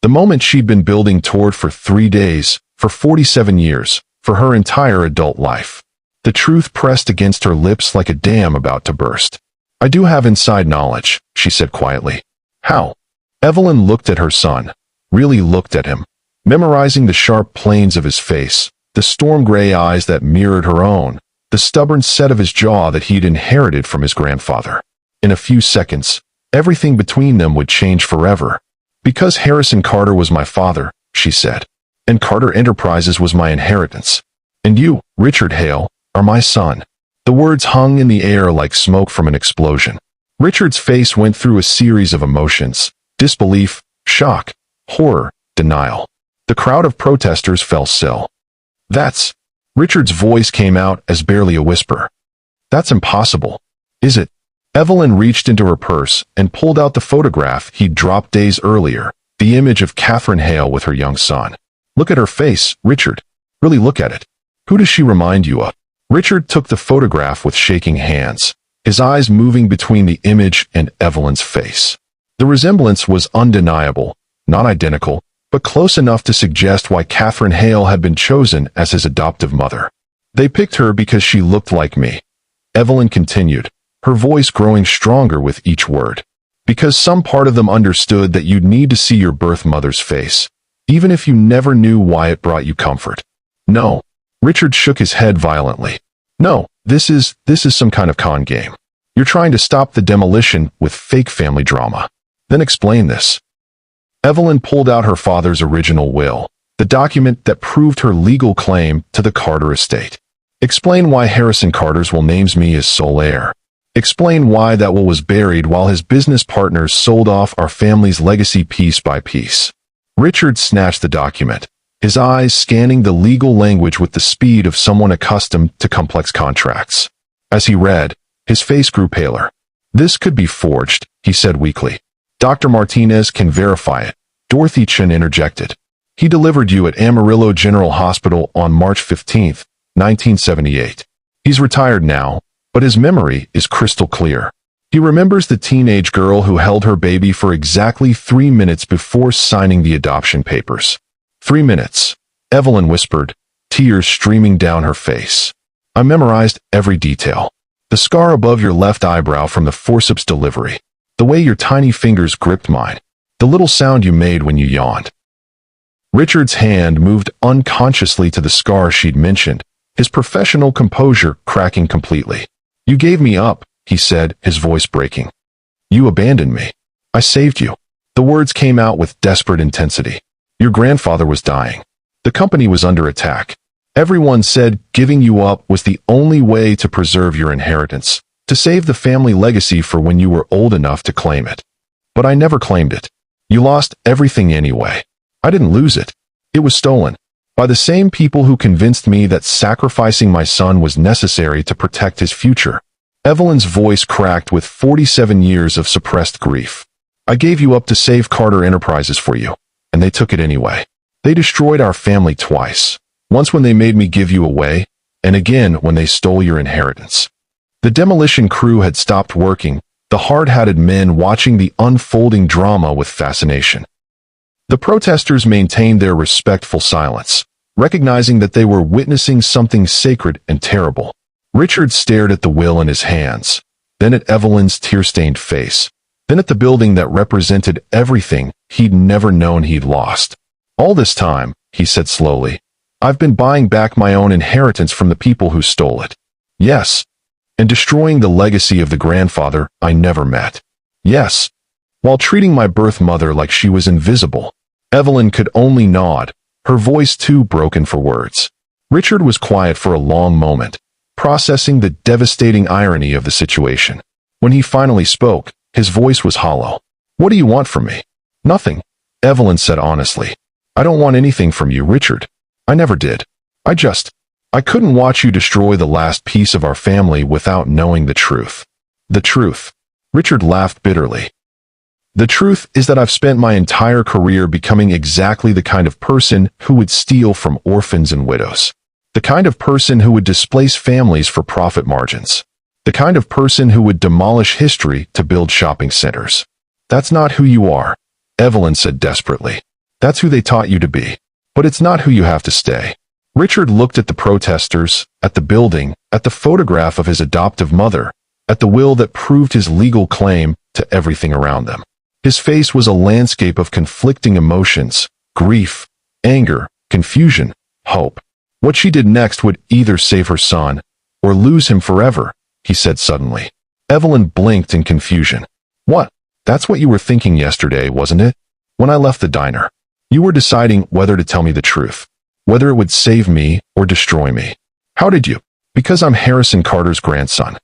The moment she'd been building toward for 3 days, for 47 years, for her entire adult life. The truth pressed against her lips like a dam about to burst. "I do have inside knowledge," she said quietly. "How?" Evelyn looked at her son, really looked at him, memorizing the sharp planes of his face, the storm-gray eyes that mirrored her own, the stubborn set of his jaw that he'd inherited from his grandfather. In a few seconds, everything between them would change forever. "Because Harrison Carter was my father," she said, "and Carter Enterprises was my inheritance. And you, Richard Hale, are my son." The words hung in the air like smoke from an explosion. Richard's face went through a series of emotions: disbelief, shock, horror, denial. The crowd of protesters fell still. "That's..." Richard's voice came out as barely a whisper. "That's impossible." "Is it?" Evelyn reached into her purse and pulled out the photograph he'd dropped days earlier, the image of Catherine Hale with her young son. "Look at her face, Richard. Really look at it. Who does she remind you of?" Richard took the photograph with shaking hands, his eyes moving between the image and Evelyn's face. The resemblance was undeniable, not identical, but close enough to suggest why Catherine Hale had been chosen as his adoptive mother. "They picked her because she looked like me," Evelyn continued, her voice growing stronger with each word. "Because some part of them understood that you'd need to see your birth mother's face, even if you never knew why it brought you comfort." "No." Richard shook his head violently. "No, this is some kind of con game. You're trying to stop the demolition with fake family drama. Then explain this. Evelyn pulled out her father's original will, the document that proved her legal claim to the Carter estate. Explain why Harrison Carter's will names me as sole heir. Explain why that will was buried while his business partners sold off our family's legacy piece by piece. Richard snatched the document, his eyes scanning the legal language with the speed of someone accustomed to complex contracts. As he read, his face grew paler. This could be forged, he said weakly. Dr. Martinez can verify it, Dorothy Chen interjected. He delivered you at Amarillo General Hospital on March 15, 1978. He's retired now, but his memory is crystal clear. He remembers the teenage girl who held her baby for exactly 3 minutes before signing the adoption papers. 3 minutes, Evelyn whispered, tears streaming down her face. I memorized every detail. The scar above your left eyebrow from the forceps delivery. The way your tiny fingers gripped mine. The little sound you made when you yawned. Richard's hand moved unconsciously to the scar she'd mentioned, his professional composure cracking completely. You gave me up, he said, his voice breaking. You abandoned me. I saved you. The words came out with desperate intensity. Your grandfather was dying. The company was under attack. Everyone said giving you up was the only way to preserve your inheritance, to save the family legacy for when you were old enough to claim it. But I never claimed it. You lost everything anyway. I didn't lose it. It was stolen. By the same people who convinced me that sacrificing my son was necessary to protect his future. Evelyn's voice cracked with 47 years of suppressed grief. I gave you up to save Carter Enterprises for you, and they took it anyway. They destroyed our family twice. Once when they made me give you away, and again when they stole your inheritance. The demolition crew had stopped working, the hard-hatted men watching the unfolding drama with fascination. The protesters maintained their respectful silence, recognizing that they were witnessing something sacred and terrible. Richard stared at the will in his hands, then at Evelyn's tear-stained face, then at the building that represented everything he'd never known he'd lost. All this time, he said slowly, I've been buying back my own inheritance from the people who stole it. Yes. And destroying the legacy of the grandfather I never met. Yes. While treating my birth mother like she was invisible. Evelyn could only nod, her voice too broken for words. Richard was quiet for a long moment, processing the devastating irony of the situation. When he finally spoke, his voice was hollow. What do you want from me? Nothing, Evelyn said honestly. I don't want anything from you, Richard. I never did. I couldn't watch you destroy the last piece of our family without knowing the truth. The truth. Richard laughed bitterly. The truth is that I've spent my entire career becoming exactly the kind of person who would steal from orphans and widows. The kind of person who would displace families for profit margins. The kind of person who would demolish history to build shopping centers. That's not who you are, Evelyn said desperately. That's who they taught you to be. But it's not who you have to stay. Richard looked at the protesters, at the building, at the photograph of his adoptive mother, at the will that proved his legal claim to everything around them. His face was a landscape of conflicting emotions, grief, anger, confusion, hope. What she did next would either save her son or lose him forever, he said suddenly. Evelyn blinked in confusion. What? That's what you were thinking yesterday, wasn't it? When I left the diner. You were deciding whether to tell me the truth, whether it would save me or destroy me. How did you? Because I'm Harrison Carter's grandson.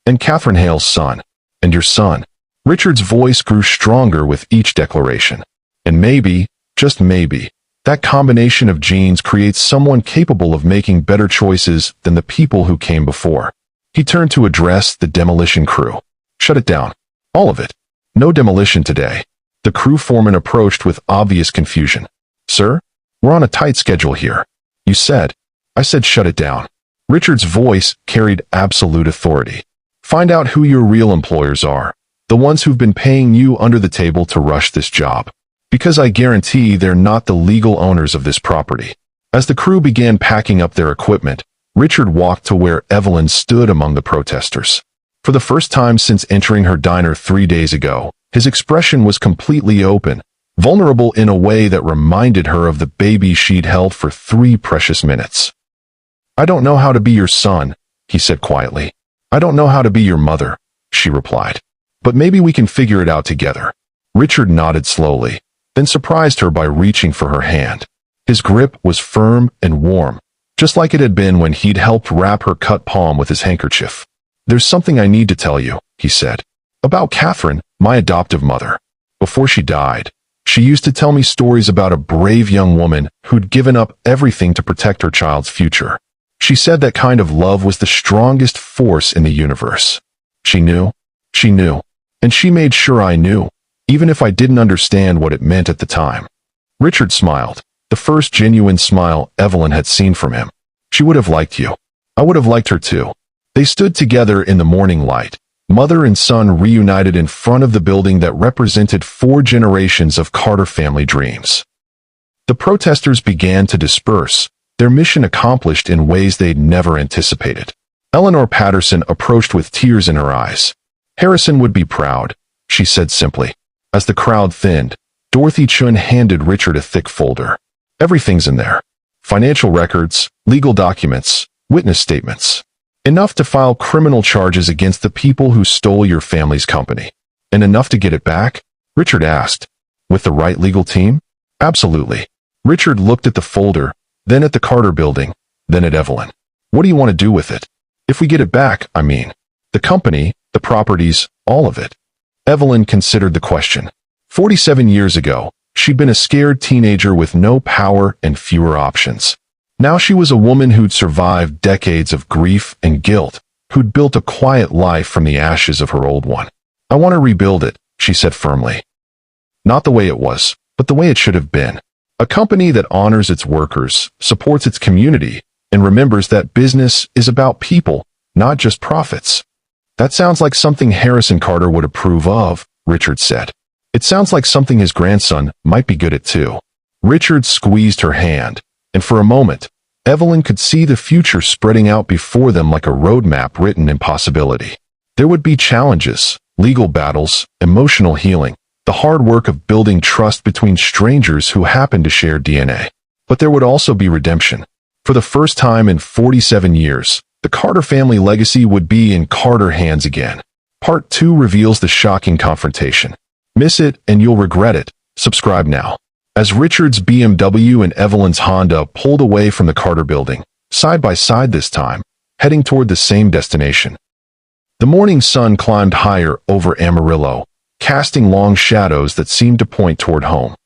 And Catherine Hale's son. And your son. Richard's voice grew stronger with each declaration. And maybe, just maybe, that combination of genes creates someone capable of making better choices than the people who came before. He turned to address the demolition crew. Shut it down. All of it. No demolition today. The crew foreman approached with obvious confusion. Sir, we're on a tight schedule here. You said. I said shut it down. Richard's voice carried absolute authority. Find out who your real employers are. The ones who've been paying you under the table to rush this job. Because I guarantee they're not the legal owners of this property. As the crew began packing up their equipment, Richard walked to where Evelyn stood among the protesters. For the first time since entering her diner 3 days ago, his expression was completely open, vulnerable in a way that reminded her of the baby she'd held for 3 precious minutes. I don't know how to be your son, he said quietly. I don't know how to be your mother, she replied. But maybe we can figure it out together. Richard nodded slowly, then surprised her by reaching for her hand. His grip was firm and warm, just like it had been when he'd helped wrap her cut palm with his handkerchief. "There's something I need to tell you," he said. "About Catherine, my adoptive mother. Before she died, she used to tell me stories about a brave young woman who'd given up everything to protect her child's future. She said that kind of love was the strongest force in the universe. She knew, and she made sure I knew, even if I didn't understand what it meant at the time." Richard smiled, the first genuine smile Evelyn had seen from him. "She would have liked you. I would have liked her too." They stood together in the morning light, mother and son reunited in front of the building that represented 4 generations of Carter family dreams. The protesters began to disperse, their mission accomplished in ways they'd never anticipated. Eleanor Patterson approached with tears in her eyes. "Harrison would be proud," she said simply. As the crowd thinned, Dorothy Chun handed Richard a thick folder. "Everything's in there. Financial records, legal documents, witness statements. Enough to file criminal charges against the people who stole your family's company." "And enough to get it back?" Richard asked. "With the right legal team?" "Absolutely." Richard looked at the folder, then at the Carter building, then at Evelyn. "What do you want to do with it?" "If we get it back, I mean. The company, the properties, all of it." Evelyn considered the question. 47 years ago, she'd been a scared teenager with no power and fewer options. Now she was a woman who'd survived decades of grief and guilt, who'd built a quiet life from the ashes of her old one. "I want to rebuild it," she said firmly. "Not the way it was, but the way it should have been. A company that honors its workers, supports its community, and remembers that business is about people, not just profits." "That sounds like something Harrison Carter would approve of," Richard said. "It sounds like something his grandson might be good at too." Richard squeezed her hand, and for a moment, Evelyn could see the future spreading out before them like a roadmap written in possibility. There would be challenges, legal battles, emotional healing, the hard work of building trust between strangers who happened to share DNA. But there would also be redemption. For the first time in 47 years, the Carter family legacy would be in Carter hands again. Part 2 reveals the shocking confrontation. Miss it and you'll regret it. Subscribe now. As Richard's BMW and Evelyn's Honda pulled away from the Carter building, side by side this time, heading toward the same destination. The morning sun climbed higher over Amarillo, casting long shadows that seemed to point toward home.